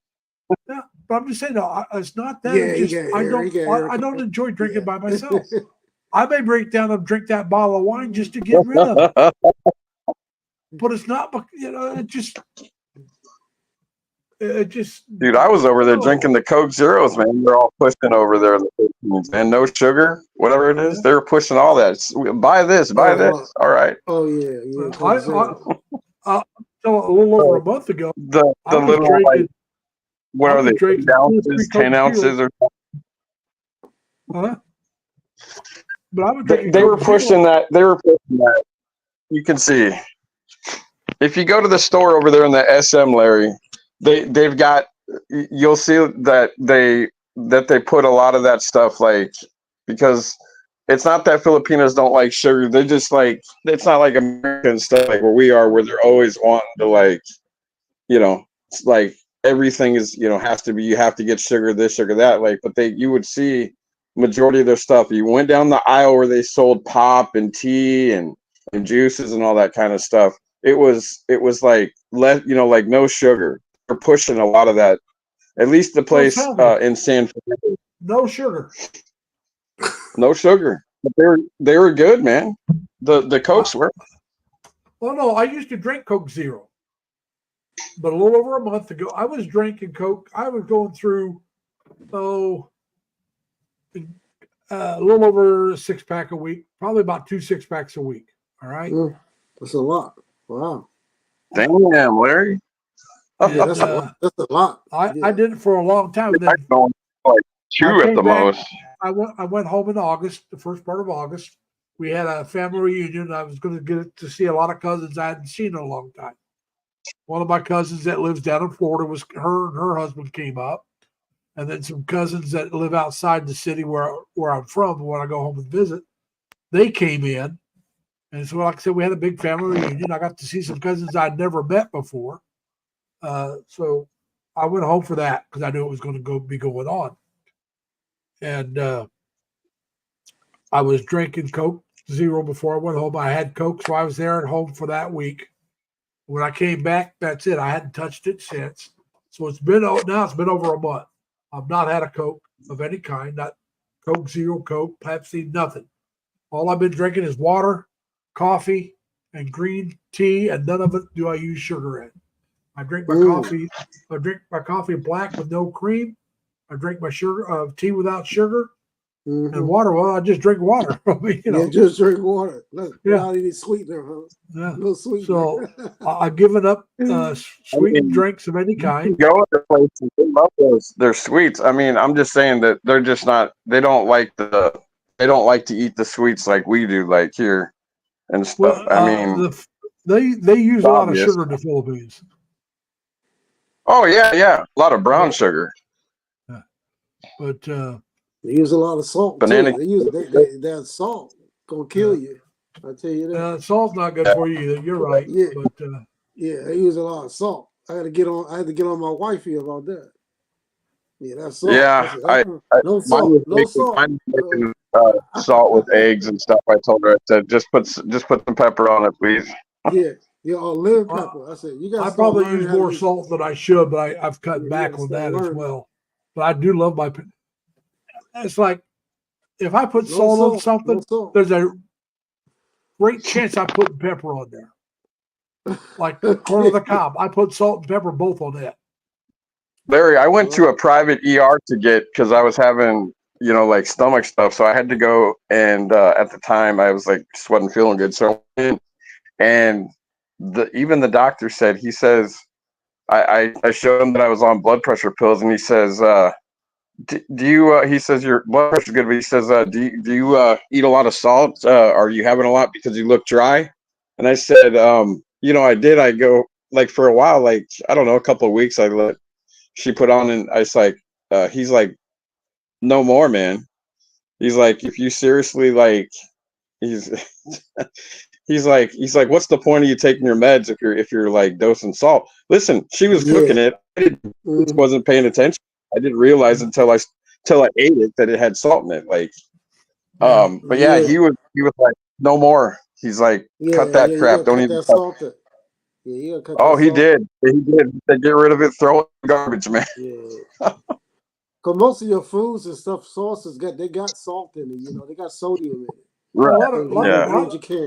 Yeah, but I'm just saying, no, it's not that. Yeah, It's he just got air. He got air. I don't enjoy drinking by Yeah. myself. I may break down and drink that bottle of wine just to get rid of it, but it's not. It just. Dude, I was over there no. drinking the Coke Zeros, man. They're all pushing over there, the Philippines, man. No sugar, whatever it is. Yeah. They were pushing all that. Buy this, buy this. All right. Oh yeah, yeah. I so a little over a month ago, The I was little like drinking. what I are was they? drinking 8 2 or 3 ounces, Coke 10 ounces, or Huh? But I was they, drinking they were Coke Zero. pushing that. They were pushing that. You can see if you go to the store over there in the SM, Larry, they've got. You'll see that they put a lot of that stuff like because it's not that Filipinos don't like sugar. They're just like it's not like American stuff like where we are, where they're always wanting to like, it's like everything is has to be you have to get sugar this sugar that like. But you would see majority of their stuff. You went down the aisle where they sold pop and tea and juices and all that kind of stuff. It was like like no sugar. They're pushing a lot of that. At least the place in San Francisco. No sugar. No sugar. But they were good, man. The Cokes were. Well, no, I used to drink Coke Zero, but a little over a month ago, I was drinking Coke. I was going through a little over a 6-pack a week, probably about 2 6-packs a week. All right. That's a lot. Wow. Damn, Larry. Yeah, that's a lot. That's a lot. I did it for a long time. I Then don't like 2 at the most. I went home in August, the first part of August. We had a family reunion. I was going to get to see a lot of cousins I hadn't seen in a long time. One of my cousins that lives down in Florida was her and her husband came up, and then some cousins that live outside the city where I'm from. When I go home and visit, they came in, and so like I said, we had a big family reunion. I got to see some cousins I'd never met before. So I went home for that because I knew it was going to be going on. And I was drinking Coke Zero before I went home. I had Coke, so I was there at home for that week. When I came back, that's it. I hadn't touched it since. So it's been over a month. I've not had a Coke of any kind, not Coke Zero, Coke, Pepsi, nothing. All I've been drinking is water, coffee, and green tea, and none of it do I use sugar in. I drink my coffee. I drink my coffee black with no cream. I drink my tea without sugar. And water. Well, I just drink water. I mean, Yeah, just drink water. Without any sweetener, huh? Yeah. No sweetener. So I've given up sweetened drinks of any kind. Go to places, they love those. They're sweets. I mean, I'm just saying that they're just not. They don't like to eat the sweets like we do, like here and stuff. Well, I mean, they use a lot of obvious. sugar in the Philippines. Oh yeah, a lot of brown sugar. But they use a lot of salt. Banana. Too. That salt gonna kill you. I tell you that. salt's not good for you either. You're right. Yeah. But Yeah, they use a lot of salt. I had to get on my wifey about that. Yeah, that's salt. Yeah, no salt. No salt. Mine was making, salt with eggs and stuff. I told her, I said, just put some pepper on it, please. Yeah, lemon pepper. I said, you got. I probably use more salt than I should, but I've cut back on that as well. But I do love my. It's like if I put salt on something, there's a great chance I put pepper on there. Like corn on the cob, I put salt and pepper both on that. Larry, I went to a private ER to get because I was having, like stomach stuff. So I had to go, and at the time I was like just wasn't feeling good. So I went in, and even the doctor said, he says, I showed him that I was on blood pressure pills, and he says, do you he says your blood pressure's good, but he says, do you eat a lot of salt? Are you having a lot because you look dry? And I said, I did. I go like for a while, like I don't know, a couple of weeks. She put on, and I was like, he's like, no more, man. He's like, if you seriously like, he's like, what's the point of you taking your meds if you're like dosing salt? Listen, she was cooking it. I wasn't paying attention. I didn't realize until I ate it that it had salt in it. Like, but yeah, he was like, no more. He's like, cut that crap. Don't even salt it. Yeah, you gotta cut that he salt. did. He did. They get rid of it, throw it in the garbage, man. Yeah. Cause most of your foods and stuff, sauces got salt in it. They got sodium in it. Right. A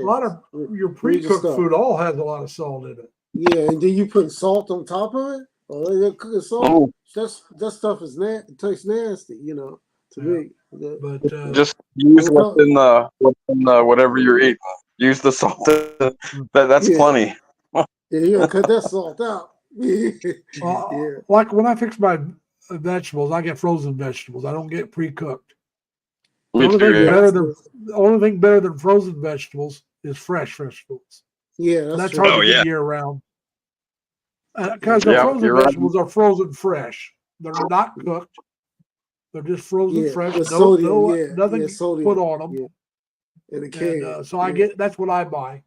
lot of your pre-cooked food all has a lot of salt in it. Yeah, and then you put salt on top of it. Or they're cooking salt. That stuff it tastes nasty, to me. But just use what's in the whatever you're eating. Use the salt. That's plenty. Yeah, you gotta cut that salt out. Like when I fix my vegetables, I get frozen vegetables. I don't get pre-cooked. The only thing better than frozen vegetables is fresh vegetables. Yeah, that's hard to get year round. Because the frozen vegetables are frozen fresh. They're not cooked. They're just frozen fresh. Nothing put on them. Yeah. In a can. So that's what I buy.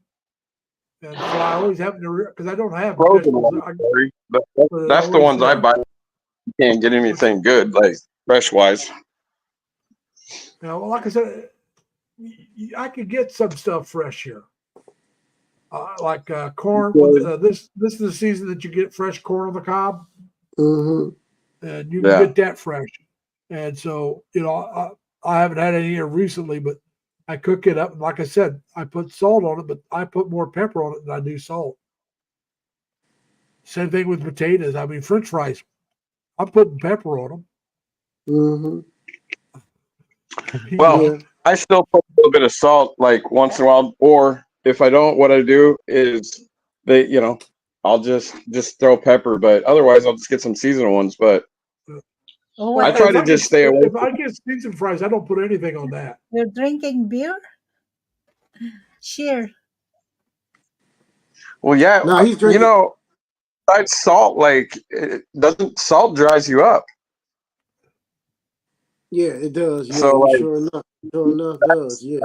And so I always have to, because I don't have frozen ones. That's the ones I buy. You can't get anything good, like fresh wise. Well, like I said, I could get some stuff fresh here. Like corn. This is the season that you get fresh corn on the cob, and you can get that fresh. And so I haven't had any here recently, but I cook it up. And like I said, I put salt on it, but I put more pepper on it than I do salt. Same thing with potatoes. I mean, French fries, I'm putting pepper on them. Well, I still put a little bit of salt like once in a while, or if I don't, what I do is I'll just throw pepper, but otherwise I'll just get some seasonal ones. But I try to just stay away. If I get seasoned fries, I don't put anything on that. You're drinking beer? Cheer. Well, yeah, no, he's drinking. Besides salt, salt dries you up. Yeah, it does. Yeah, so, sure enough, it does. Yeah.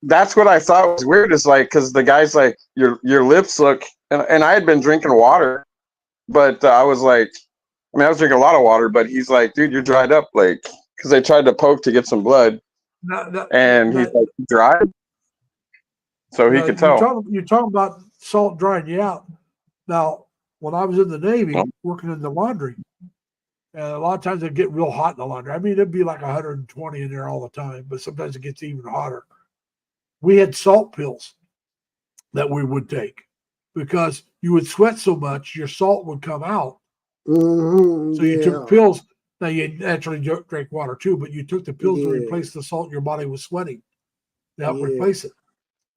That's what I thought was weird. Is like because the guy's like your lips look, and I had been drinking water, but I was like, I was drinking a lot of water, but he's like, dude, you're dried up, like because they tried to poke to get some blood, and he's like dry, so he could tell. You're talking about salt drying you out. Now, when I was in the Navy, working in the laundry, and a lot of times it'd get real hot in the laundry. I mean, it'd be like 120 in there all the time, but sometimes it gets even hotter. We had salt pills that we would take because you would sweat so much, your salt would come out. Mm-hmm, So you took pills. Now you naturally drank water too, but you took the pills to replace the salt your body was sweating to help replace it.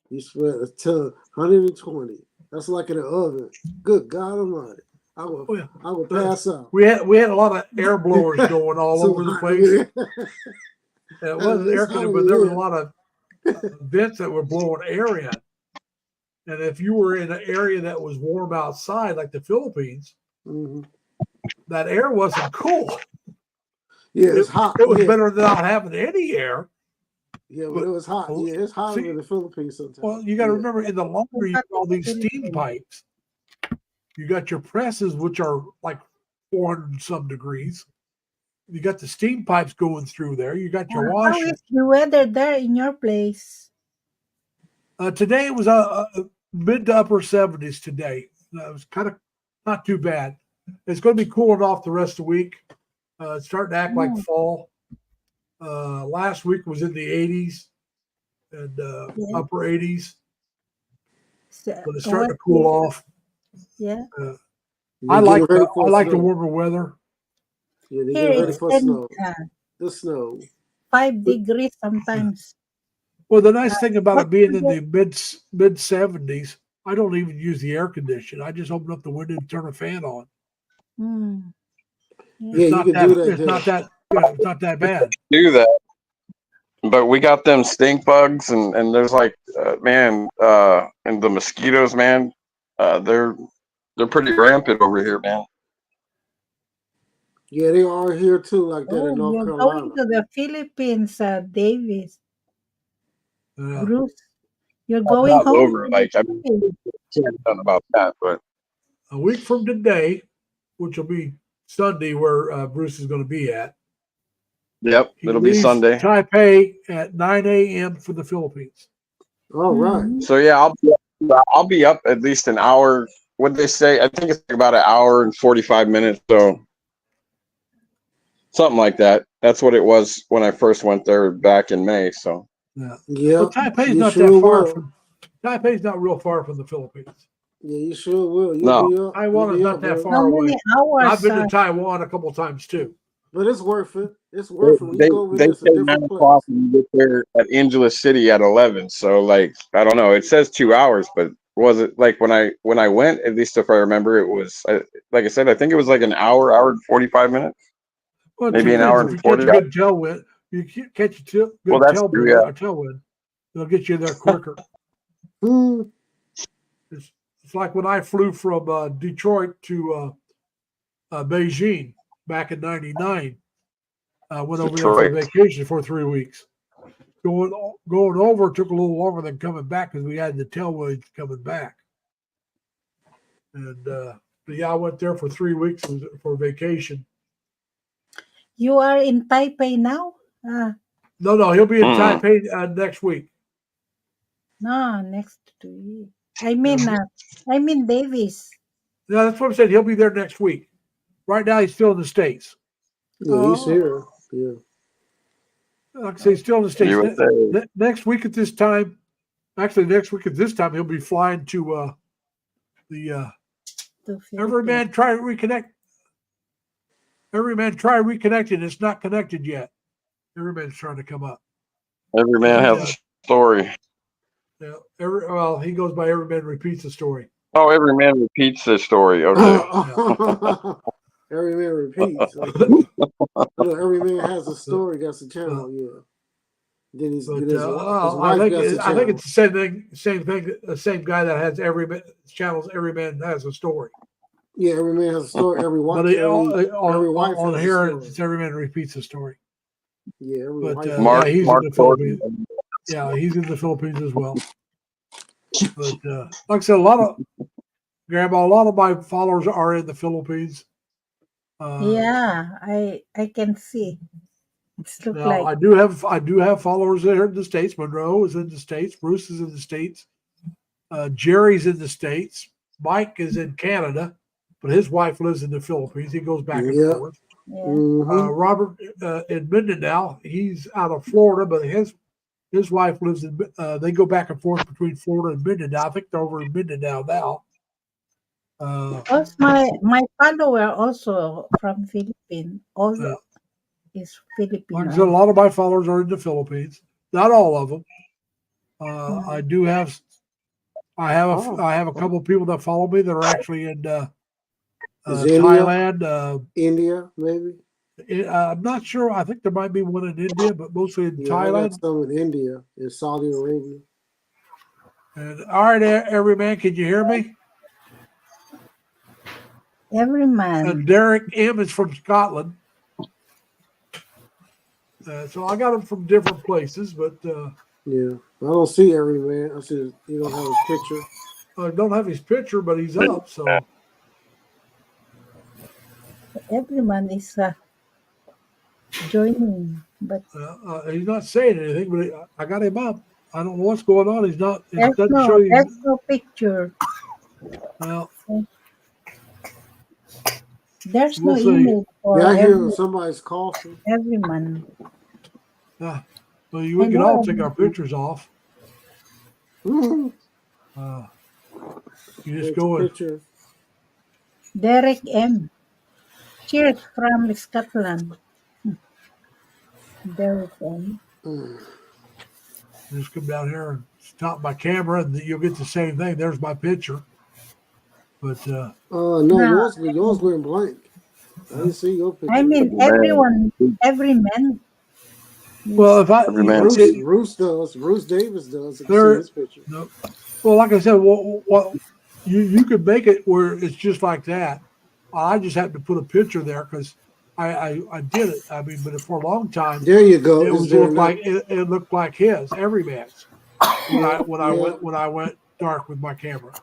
You sweat to 120. That's like in an oven. Good God Almighty! I would pass out. We had a lot of air blowers going all over the place. And it wasn't air conditioning, but there was a lot of vents that were blowing air in. And if you were in an area that was warm outside, like the Philippines, that air wasn't cool. Yeah, it's hot. It was better than not having any air. Yeah, but it was hot. Yeah, it's hotter in the Philippines sometimes. Well, you got to remember, in the laundry, you got all these steam pipes. You got your presses, which are like 400 and some degrees. You got the steam pipes going through there. You got your washer. How is the weather there in your place? Today it was mid to upper 70s today. It was kind of not too bad. It's going to be cooling off the rest of the week. It's starting to act like fall. Last week was in the 80s and upper 80s. But it's starting to cool off. Yeah. I like the warmer weather. Yeah, they get ready for snow. The snow. 5 degrees sometimes. Well, the nice thing about it being in the mid 70s, I don't even use the air conditioner. I just open up the window and turn a fan on. Yeah, you can do that. It's not that bad. Do that, but we got them stink bugs, and there's like, and the mosquitoes, man, they're pretty rampant over here, man. Yeah, they are here too, like that in North Carolina. You're going to the Philippines, Davis. Bruce, you're going home. Over, like, I mean, can't done about that, but a week from today, which will be Sunday, where Bruce is going to be at. Yep, it'll be Sunday. Taipei at 9 a.m. for the Philippines. All right. So yeah, I'll be up at least an hour. What they say? I think it's about an hour and 45 minutes. So something like that. That's what it was when I first went there back in May. So yeah. Well, Taipei's not that far from. Taipei's not real far from the Philippines. Yeah, you sure will. Taiwan is not that far away. I've been to Taiwan a couple times too. But it's worth it. It's worth it. They say 9 o'clock and you get there at Angeles City at 11. So like, I don't know. It says 2 hours, but was it like when I went? At least if I remember, it was like I said. I think it was like an hour and 45 minutes. Well, maybe an hour and 40. You catch a good tailwind. You catch a good tailwind. They'll get you there quicker. It's like when I flew from Detroit to Beijing back in '99. I went over there for vacation for 3 weeks. Going over took a little longer than coming back because we had the tailwind coming back. And but yeah, I went there for 3 weeks for vacation. You are in Taipei now? No, he'll be in Taipei next week. No, next week. I mean Davis. No, that's what I'm saying. He'll be there next week. Right now, he's still in the States. Yeah, he's here. Yeah. Like I say, he's still in the States. Next week at this time, he'll be flying to the Every Man Try Reconnect. Every Man Try Reconnecting. It's not connected yet. Every man's trying to come up. Every man has a story. Yeah. He goes by Every Man Repeats the Story. Oh, Every Man Repeats the Story. Okay. Every Man Repeats. Every Man Has a Story. That's the channel. Yeah. Then his wife I think it's the same thing. The same guy that has channels. Every Man Has a Story. Yeah, Every Man Has a Story. Every wife. Every wife on here, it's Every Man Repeats a Story. Yeah, he's in the Philippines. Yeah, he's in the Philippines as well. But like I said, a lot of my followers are in the Philippines. I can see. It's look Now like I do have followers there in the States. Monroe is in the States. Bruce is in the States. Jerry's in the States. Mike is in Canada, but his wife lives in the Philippines. He goes back and Yeah. forth. yeah. Mm-hmm. Robert in Mindanao, he's out of Florida, but his wife lives in. They go back and forth between Florida and Mindanao. I think they're over in Mindanao now. Also, my follower also from Philippines. All Uh, is like I Filipino. said, a lot of my followers are in the Philippines. Not all of them. I do have. Oh. I have a couple of people that follow me that are actually in Is India? Thailand. India, maybe. I'm not sure. I think there might be one in India, but mostly in Yeah, I got Thailand. some in India, in Saudi Arabia. And all right, every man, can you hear me? Every man. And Derek M is from Scotland. So I got them from different places, but Yeah, I don't see every man. I see you don't have a picture. I don't have his picture, but he's up. So Every man is joining, but he's not saying anything, but I got him up. I don't know what's going on. He's not. It doesn't show you. there's no picture. Well, There's We'll no see. email for Yeah, I hear somebody's coughing. every man. well, we can all take our pictures off. Mhm. You just Take go a and picture. Derek M. Cheers from Scotland. Derek M. Mm. just come down here and stop my camera, and you'll get the same thing. There's my picture. But No, No. yours went blank. I didn't see your picture. I mean, every man. well, if I Every man. Bruce does. Bruce Davis does. You can There- see his picture. no, well, like I said, you could make it where it's just like that. I just happened to put a picture there because I did it. I mean, but for a long time, There you go. it It's was there looked now. like it looked like his every man's when Yeah. I went dark with my camera.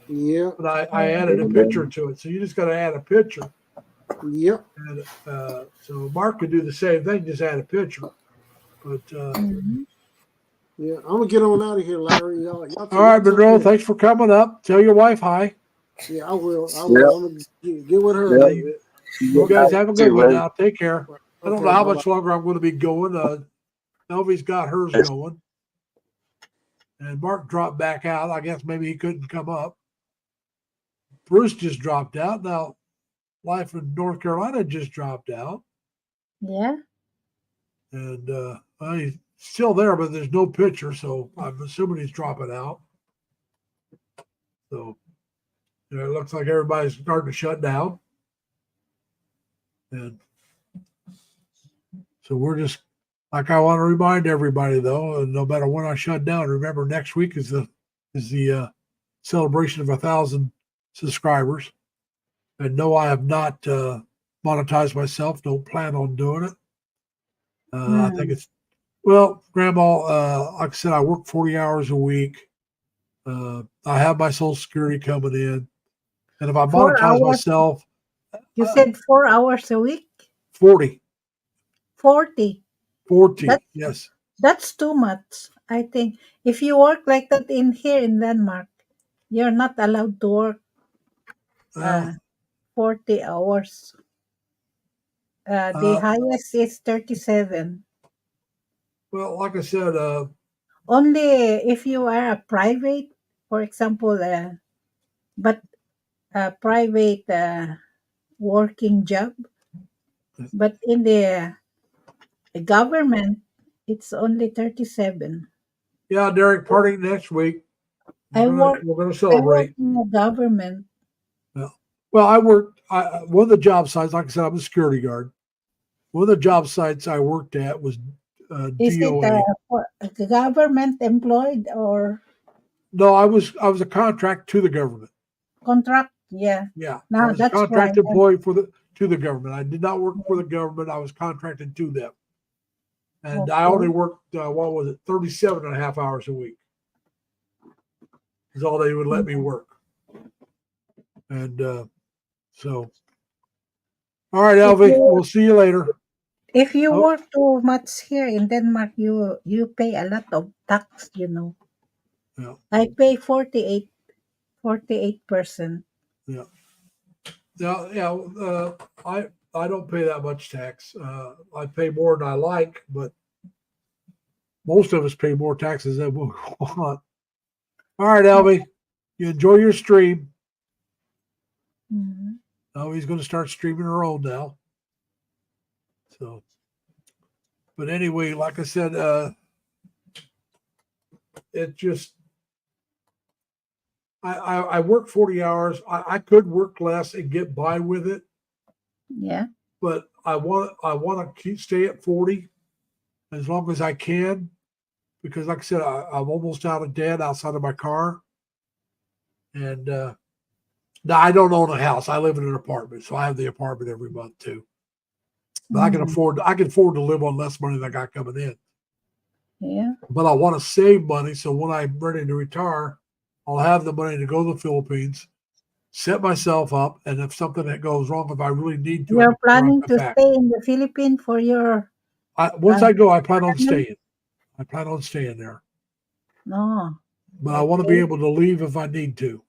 Yeah. But I added a picture to it, so you just got to add a picture. Yep. And so Mark could do the same thing, just add a picture. But Mhm. Yeah. I'm gonna get on out of here, Larry. Y'all all right, Monroe, thanks for coming up. Tell your wife hi. Yeah, I will. I'm gonna get with her a Yeah. little bit. You guys have a good Too, one man. now. Take care. I don't Okay, know how bye-bye. much longer I'm going to be going. Elvie's got hers going. And Mark dropped back out. I guess maybe he couldn't come up. Bruce just dropped out. Now, Life in North Carolina just dropped out. Yeah. And he's still there, but there's no picture. So I'm assuming he's dropping out. So it looks like everybody's starting to shut down. And so we're just, like, I want to remind everybody though, and no matter when I shut down, remember next week is the celebration of 1,000 subscribers. And no, I have not monetized myself. Don't plan on doing it. I think it's, well, Grandma, like I said, I work 40 hours a week. I have my Social Security coming in. And if I 4 monetize hours. myself, You said 4 hours a week? 40, 40. yes. That's too much. I think if you work like that here in Denmark, you're not allowed to work Uh, 40 hours. The highest is 37. well, like I said, Only if you are a private, for example, but a private working job. But in the government, it's only 37. yeah, Derek, party next week. I We're going to work celebrate. in the government. Well, I worked, one of the job sites, like I said, I'm a security guard. One of the job sites I worked at was Is DOA. it for government employed or No, I was a contract to the government. contract? Yeah. Yeah, I No, was a that's contract right. employee to the government. I did not work for the government. I was contracted to them. And I Okay. only worked, 37 and a half hours a week. Is all they would let me work. And so, all right, Elvie, we'll see you later. If you Oh. work too much here in Denmark, you pay a lot of tax, you know. Yeah. I pay 48%. Yeah. Yeah. I don't pay that much tax. I pay more than I like, but most of us pay more taxes than we want. All right, Elby, you enjoy your stream. Mhm. Oh, he's going to start streaming her own now. So, but anyway, like I said, it just I work 40 hours. I could work less and get by with it, Yeah. but I want to stay at 40 as long as I can, because like I said, I'm almost out of debt outside of my car, and now I don't own a house. I live in an apartment, so I have the apartment every month too. But I can Mhm. afford to live on less money than I got coming in. Yeah. But I want to save money, so when I'm ready to retire, I'll have the money to go to the Philippines, set myself up, and if something that goes wrong, if I really need to, I You're can drive planning it to back. stay in the Philippines for your Once uh, I go, I plan on channel? staying. I plan on staying there, No. but I want to be Okay. able to leave if I need to.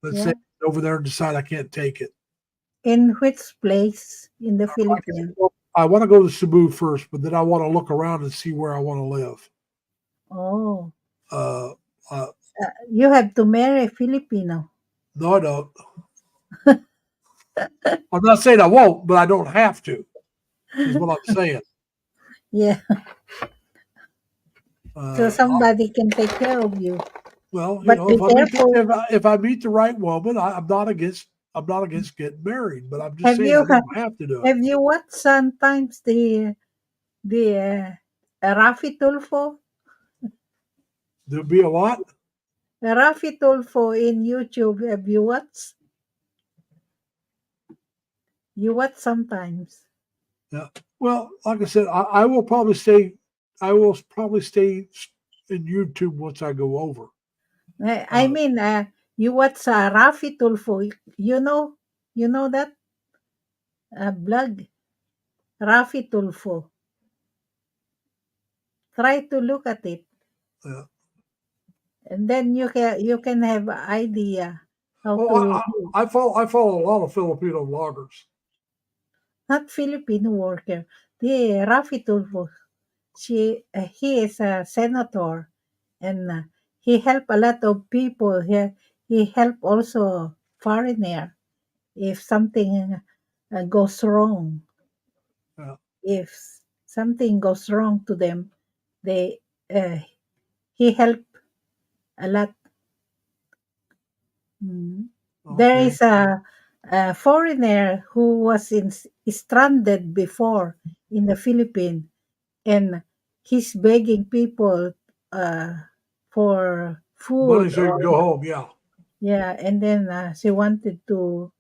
Let's say Yeah. over there and decide I can't take it. In which place in the Like I said, Philippines? I want to go to Cebu first, but then I want to look around and see where I want to live. Oh. Uh, uh, You have to marry a Filipino. no, I don't. I'm not saying I won't, but I don't have to. Is what I'm saying. Yeah. So Uh, somebody can take care of you. well, But be careful. if I meet the right woman, I'm not against getting married, but I'm just Have saying you I don't have to do it. have you watched sometimes the Rafi Tulfo? There'll be a lot. Rafi Tulfo in YouTube. Have you watched? You watch sometimes. Yeah. Well, like I said, I will probably stay. I will probably stay in YouTube once I go over. I mean, you watch Rafi Tulfo. You know that blog, Rafi Tulfo. Try to look at it, Yeah. and then you can have an idea how Oh, to do. I follow a lot of Filipino vloggers. Not Filipino worker. The Rafi Tulfo. He is a senator, and he helped a lot of people. He helped also foreigner if something goes wrong. Yeah. If something goes wrong to them, they uh, he helped a lot. Mm. There Okay. is a foreigner who was stranded before in the Philippines, and he's begging people uh, for Money food so you or can go home. Yeah. yeah, and then she wanted to,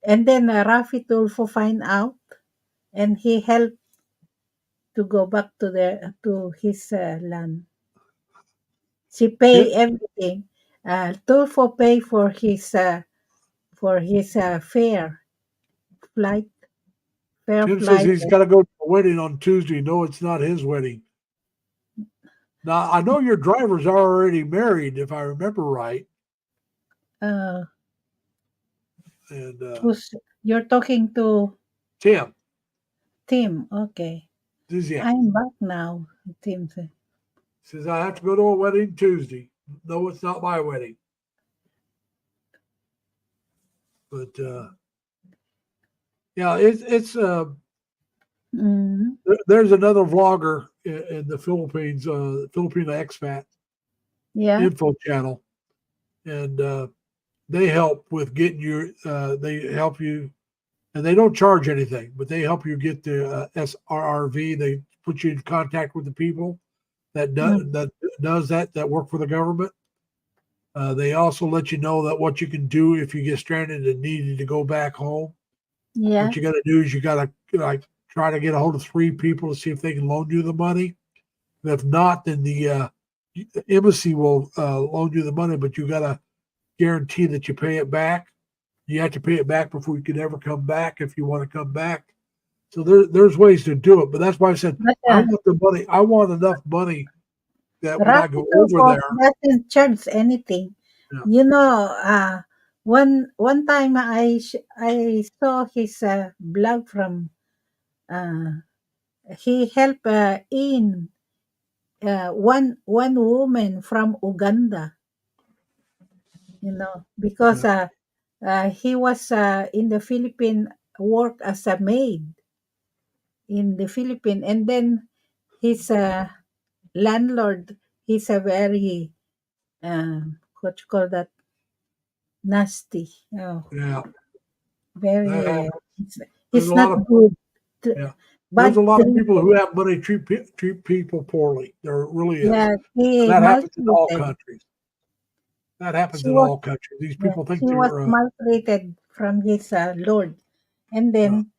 and then Rafi Tulfo find out, and he helped to go back to his land. She Yeah. pay everything. Tulfo pay for his flight, fare Tim says flight. he's got to go to a wedding on Tuesday. No, it's not his wedding. Now I know your drivers are already married, if I remember right. Uh, And who's you're talking to? Tim Tim. Okay, says, yeah. I'm back now. Tim said. Says I have to go to a wedding Tuesday. No, it's not my wedding. But yeah, it's Mm, there's another vlogger in the Philippines, Filipino expat yeah, info channel, and they help with getting your. They help you, and they don't charge anything, but they help you get the SRRV. They put you in contact with the people that mm, does that work for the government. They also let you know that what you can do if you get stranded and needed to go back home. yeah, What you got to do is you got to like try to get a hold of 3 people to see if they can loan you the money. And if not, then the embassy will loan you the money, but you got to guarantee that you pay it back. You have to pay it back before you can ever come back if you want to come back. So there's ways to do it, but that's why I said But I want the money. I want enough money that when I go over Rapido there, doesn't charge anything. yeah, You know, one time I saw his blog from he helped in one woman from Uganda, because yeah, he was in the Philippine work as a maid in the Philippine, and then his landlord, he's a very what you call that, nasty. Oh, yeah. That very. happens. It's, There's a it's not lot of good. yeah. There's a Bad lot of people treatment. who have money treat people poorly. There really is. Yeah, he That happens in all maltreated. countries. That happens She in was all countries. These Yeah, people think he was they're maltreated from his lord, and uh, then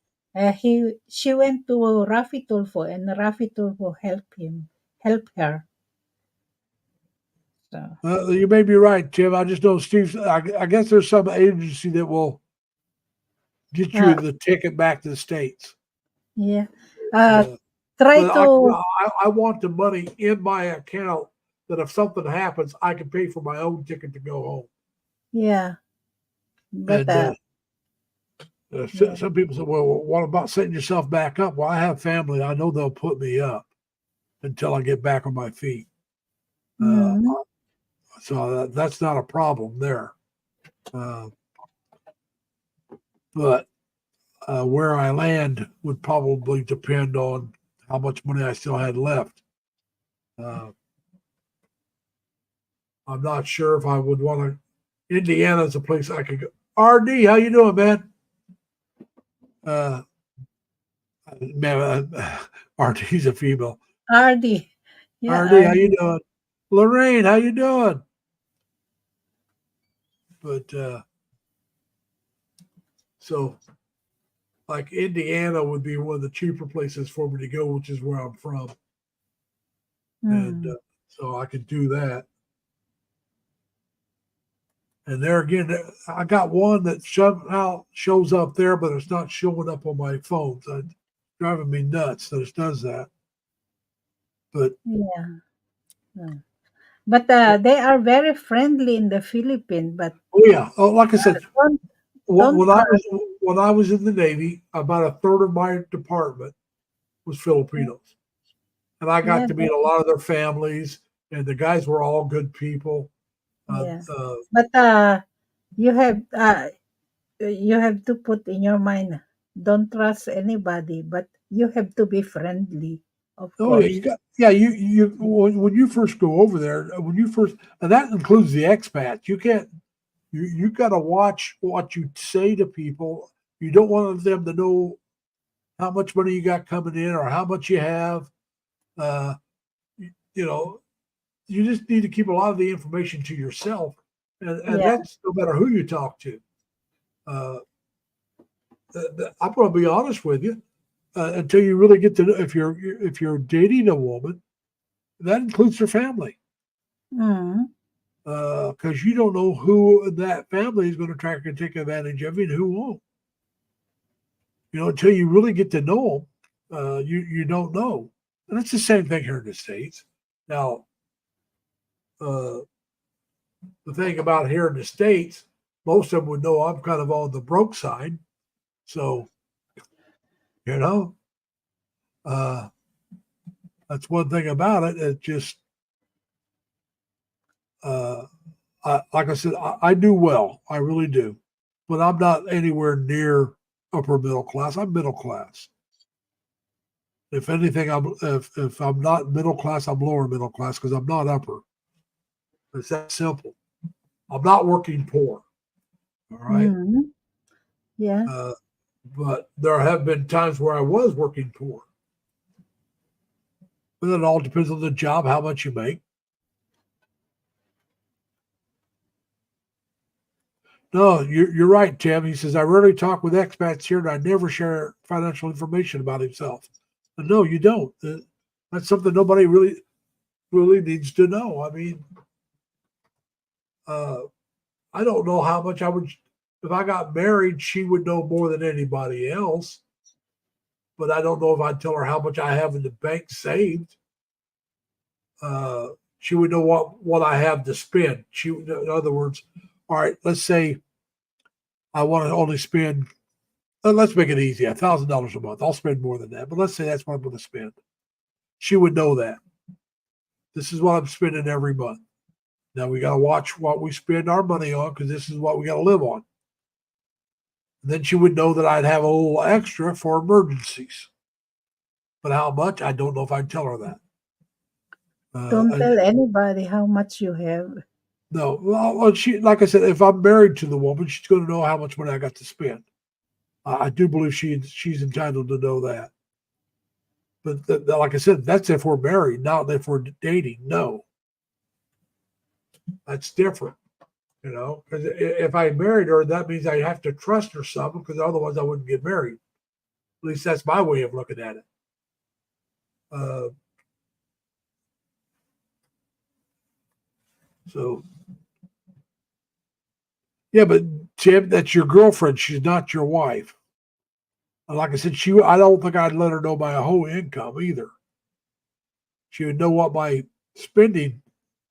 she went to Rafi Tulfo, and Rafi Tulfo help her. So you may be right, Tim. I just know Steve. I guess there's some agency that will get you uh, the ticket back to the states. yeah, uh, Uh, try but to I want the money in my account that if something happens, I can pay for my own ticket to go home. yeah, but And yeah, some people say, "Well, what about setting yourself back up?" Well, I have family. I know they'll put me up until I get back on my feet. Uh, mm, so that's not a problem there. Uh, but where I land would probably depend on how much money I still had left. Uh, I'm not sure if I would want to. Indiana is a place I could go. RD, how you doing, man? Uh, man, RD's a female. RD, yeah, RD, how you RD, doing? Lorraine, how you doing? But so like Indiana would be one of the cheaper places for me to go, which is where I'm from, and mm, so I could do that. And there again, I got one that somehow shows up there, but it's not showing up on my phone. So it's driving me nuts that it does that. But yeah. But they are very friendly in the Philippines. But oh yeah, oh like I said, don't when don't when I was when I was in the Navy, about a third of my department was Filipinos, and I got yeah, to meet a lot of their families, and the guys were all good people. Uh, yeah. uh, But you have you have to put in your mind, don't trust anybody, but you have to be friendly, of oh, course. you got yeah. You when you first go over there, when you first, and that includes the expats. You can't you got to watch what you say to people. You don't want them to know how much money you got coming in or how much you have. Uh, you know, you just need to keep a lot of the information to yourself, and Yeah, that's no matter who you talk to. Uh, I'm going to be honest with you. Until you really get to know, if you're dating a woman, that includes her family, mm, because you don't know who in that family is going to try to take advantage of you and who won't. Until you really get to know them, you don't know. And it's the same thing here in the States. Now, uh, the thing about here in the States, most of them would know I'm kind of on the broke side. So, you know, uh, that's one thing about it. It just, uh, like I said, I do well. I really do. But I'm not anywhere near upper middle class. I'm middle class. If anything, if I'm not middle class, I'm lower middle class because I'm not upper. It's that simple. I'm not working poor. All right. mm, yeah, Uh, but there have been times where I was working poor. But it all depends on the job, how much you make. No, you're right, Tim. He says, I rarely talk with expats here and I never share financial information about himself. And no, you don't. That's something nobody really needs to know. I mean, uh, I don't know how much I would, if I got married, she would know more than anybody else. but I don't know if I'd tell her how much I have in the bank saved. She would know what I have to spend. In other words, all right, let's say I want to only spend, let's make it easy, $1,000 a month. I'll spend more than that, but let's say that's what I'm going to spend. She would know that. This is what I'm spending every month. Now we got to watch what we spend our money on because this is what we got to live on. And then she would know that I'd have a little extra for emergencies. But how much? I don't know if I'd tell her that. Don't tell anybody how much you have. No, well, she, like I said, if I'm married to the woman, she's going to know how much money I got to spend. I do believe she's entitled to know that. But like I said, that's if we're married, not if we're dating. No, that's different. You know, because if I married her, that means I have to trust her some, because otherwise I wouldn't get married. At least that's my way of looking at it. So, yeah, but Tim, that's your girlfriend. She's not your wife. And like I said, I don't think I'd let her know my whole income either. She would know what my spending,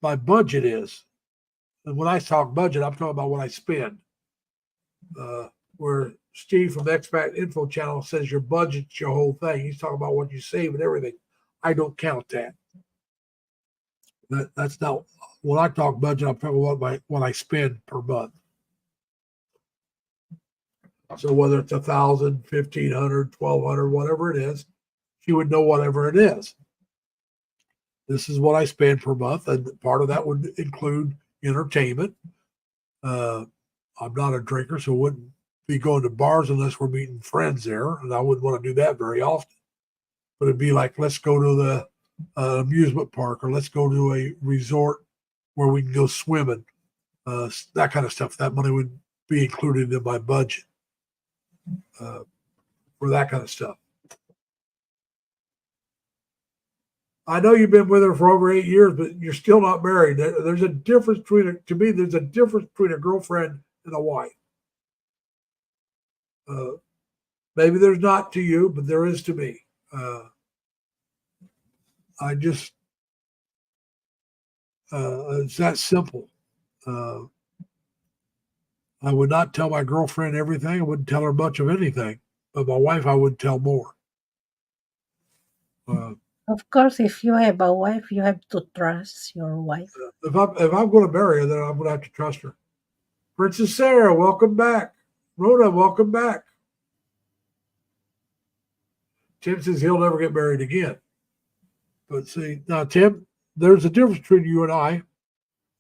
my budget is. And when I talk budget, I'm talking about what I spend. Where Steve from the Expat Info Channel says your budget's your whole thing. He's talking about what you save and everything. I don't count that. That's not, when I talk budget, I'm talking about what I spend per month. So whether it's 1,000, 1,500, 1,200, whatever it is, she would know whatever it is. This is what I spend per month, and part of that would include entertainment. I'm not a drinker, so I wouldn't be going to bars unless we're meeting friends there, and I wouldn't want to do that very often. But it'd be like, let's go to the amusement park, or let's go to a resort where we can go swimming, that kind of stuff. That money would be included in my budget for that kind of stuff. I know you've been with her for over 8 years, but you're still not married. There's a difference there's a difference between a girlfriend and a wife. Maybe there's not to you, but there is to me. It's that simple. I would not tell my girlfriend everything. I wouldn't tell her much of anything, but my wife, I would tell more. Of course, if you have a wife, you have to trust your wife. If I'm going to marry her, then I'm going to have to trust her. Princess Sarah, welcome back. Rhoda, welcome back. Tim says he'll never get married again. But see, now, Tim, there's a difference between you and I.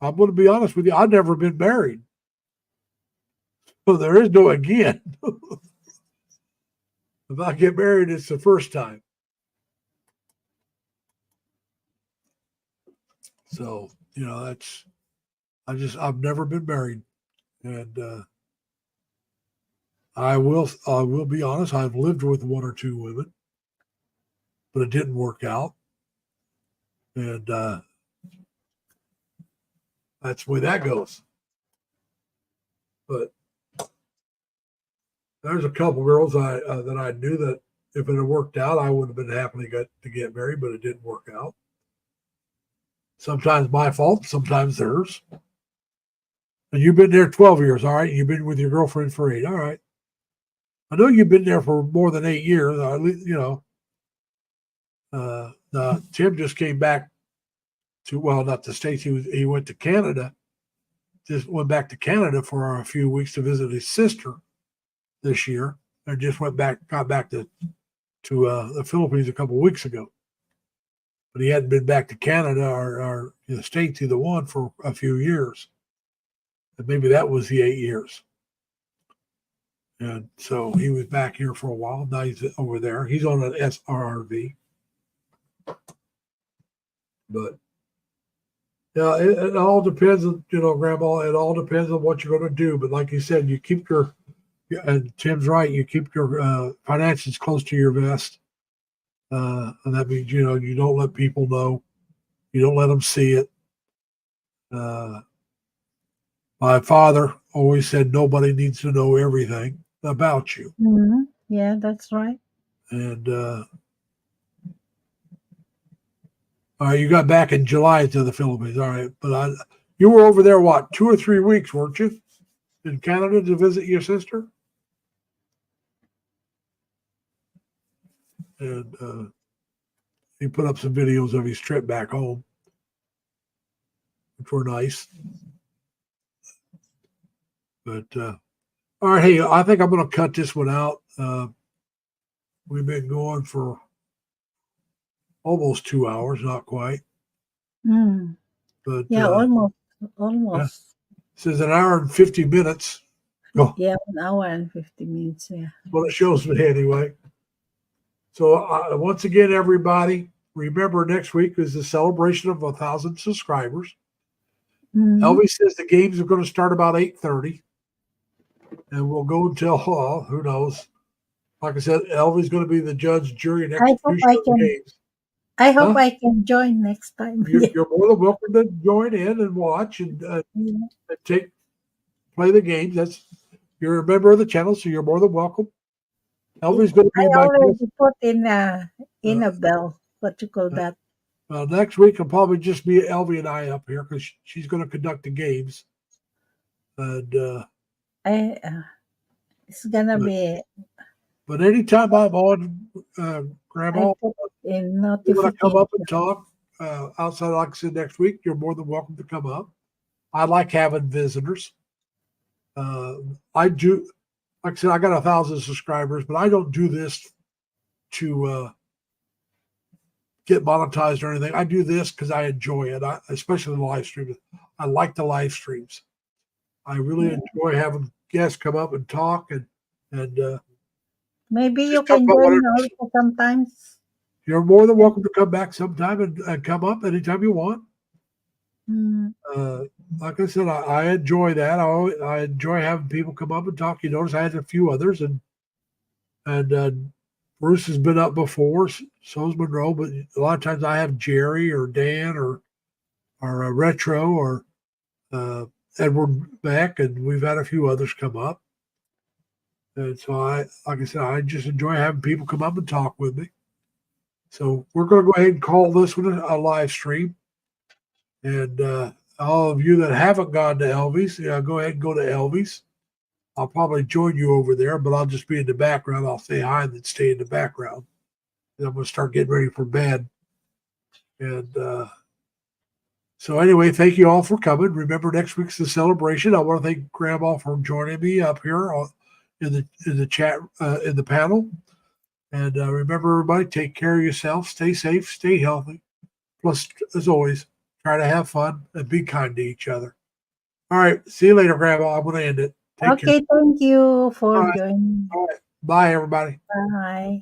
I'm going to be honest with you. I've never been married. So there is no again. If I get married, it's the first time. So, you know, I've never been married. And I will be honest, I've lived with one or two women, but it didn't work out. And that's the way that goes. But there's a couple girls that I knew that if it had worked out, I would have been happily got to get married, but it didn't work out. Sometimes my fault, sometimes theirs. And you've been there 12 years, all right? You've been with your girlfriend for 8, all right? I know you've been there for more than 8 years. You know, Tim just came back to, well, not the States. He went to Canada. Just went back to Canada for a few weeks to visit his sister this year, and just got back to the Philippines a couple of weeks ago. But he hadn't been back to Canada or the States, either one, for a few years. And maybe that was the 8 years. And so he was back here for a while. Now he's over there. He's on an SRRV. But yeah, it all depends on, you know, Grandma, it all depends on what you're going to do. But like you said, you keep and Tim's right, you keep your finances close to your vest. And that means, you know, you don't let people know. You don't let them see it. My father always said nobody needs to know everything about you. Mm-hmm. Yeah, that's right. And all right, you got back in July to the Philippines. All right, but you were over there what, 2 or 3 weeks, weren't you, in Canada to visit your sister? And he put up some videos of his trip back home, which were nice. But all right, hey, I think I'm going to cut this one out. We've been going for almost 2 hours, not quite. Mm. But Yeah, almost. it says an hour and 50 minutes. Oh, Yeah, 1 hour and 50 minutes. Yeah. well, it shows me anyway. So once again, everybody, remember next week is the celebration of 1,000 subscribers. Mhm. Elvis says the games are going to start about 8:30, and we'll go until who knows. Like I said, Elvis is going to be the judge, jury, and I hope executioner I of the can. games. I hope Huh? I can join next time. You're more than welcome to join in and watch and Yeah. play the games. You're a member of the channel, so you're more than welcome. Elvis going to I be my guest. already put in a bell. What you call that? Next week will probably just be Elvie and I up here because she's going to conduct the games. And It's gonna But- be. but anytime I'm on, I Grandma, put in you want to come notification. up and talk outside, like I said, next week, you're more than welcome to come up. I like having visitors. I do, like I said, I got 1,000 subscribers, but I don't do this to get monetized or anything. I do this because I enjoy it, especially the live streams. I like the live streams. I really enjoy having guests come up and talk and Maybe just you talk can about join whatever. also sometimes. You're more than welcome to come back sometime and come up anytime you want. Mm. Like I said, I enjoy that. I enjoy having people come up and talk. You notice I had a few others, and Bruce has been up before. So's Monroe, but a lot of times I have Jerry or Dan or Retro or Edward Beck, and we've had a few others come up. And so like I said, I just enjoy having people come up and talk with me. So we're going to go ahead and call this one a live stream. And all of you that haven't gone to Elvis, go ahead and go to Elvis. I'll probably join you over there, but I'll just be in the background. I'll say hi and then stay in the background. And I'm going to start getting ready for bed. And so anyway, thank you all for coming. Remember, next week's the celebration. I want to thank Grandma for joining me up here in the chat in the panel. And remember, everybody, take care of yourself. Stay safe. Stay healthy. Plus, as always, try to have fun and be kind to each other. All right. See you later, Grandma. I'm going to end it. Take care. Okay, thank you for All right. joining. All right. Bye, everybody. Bye.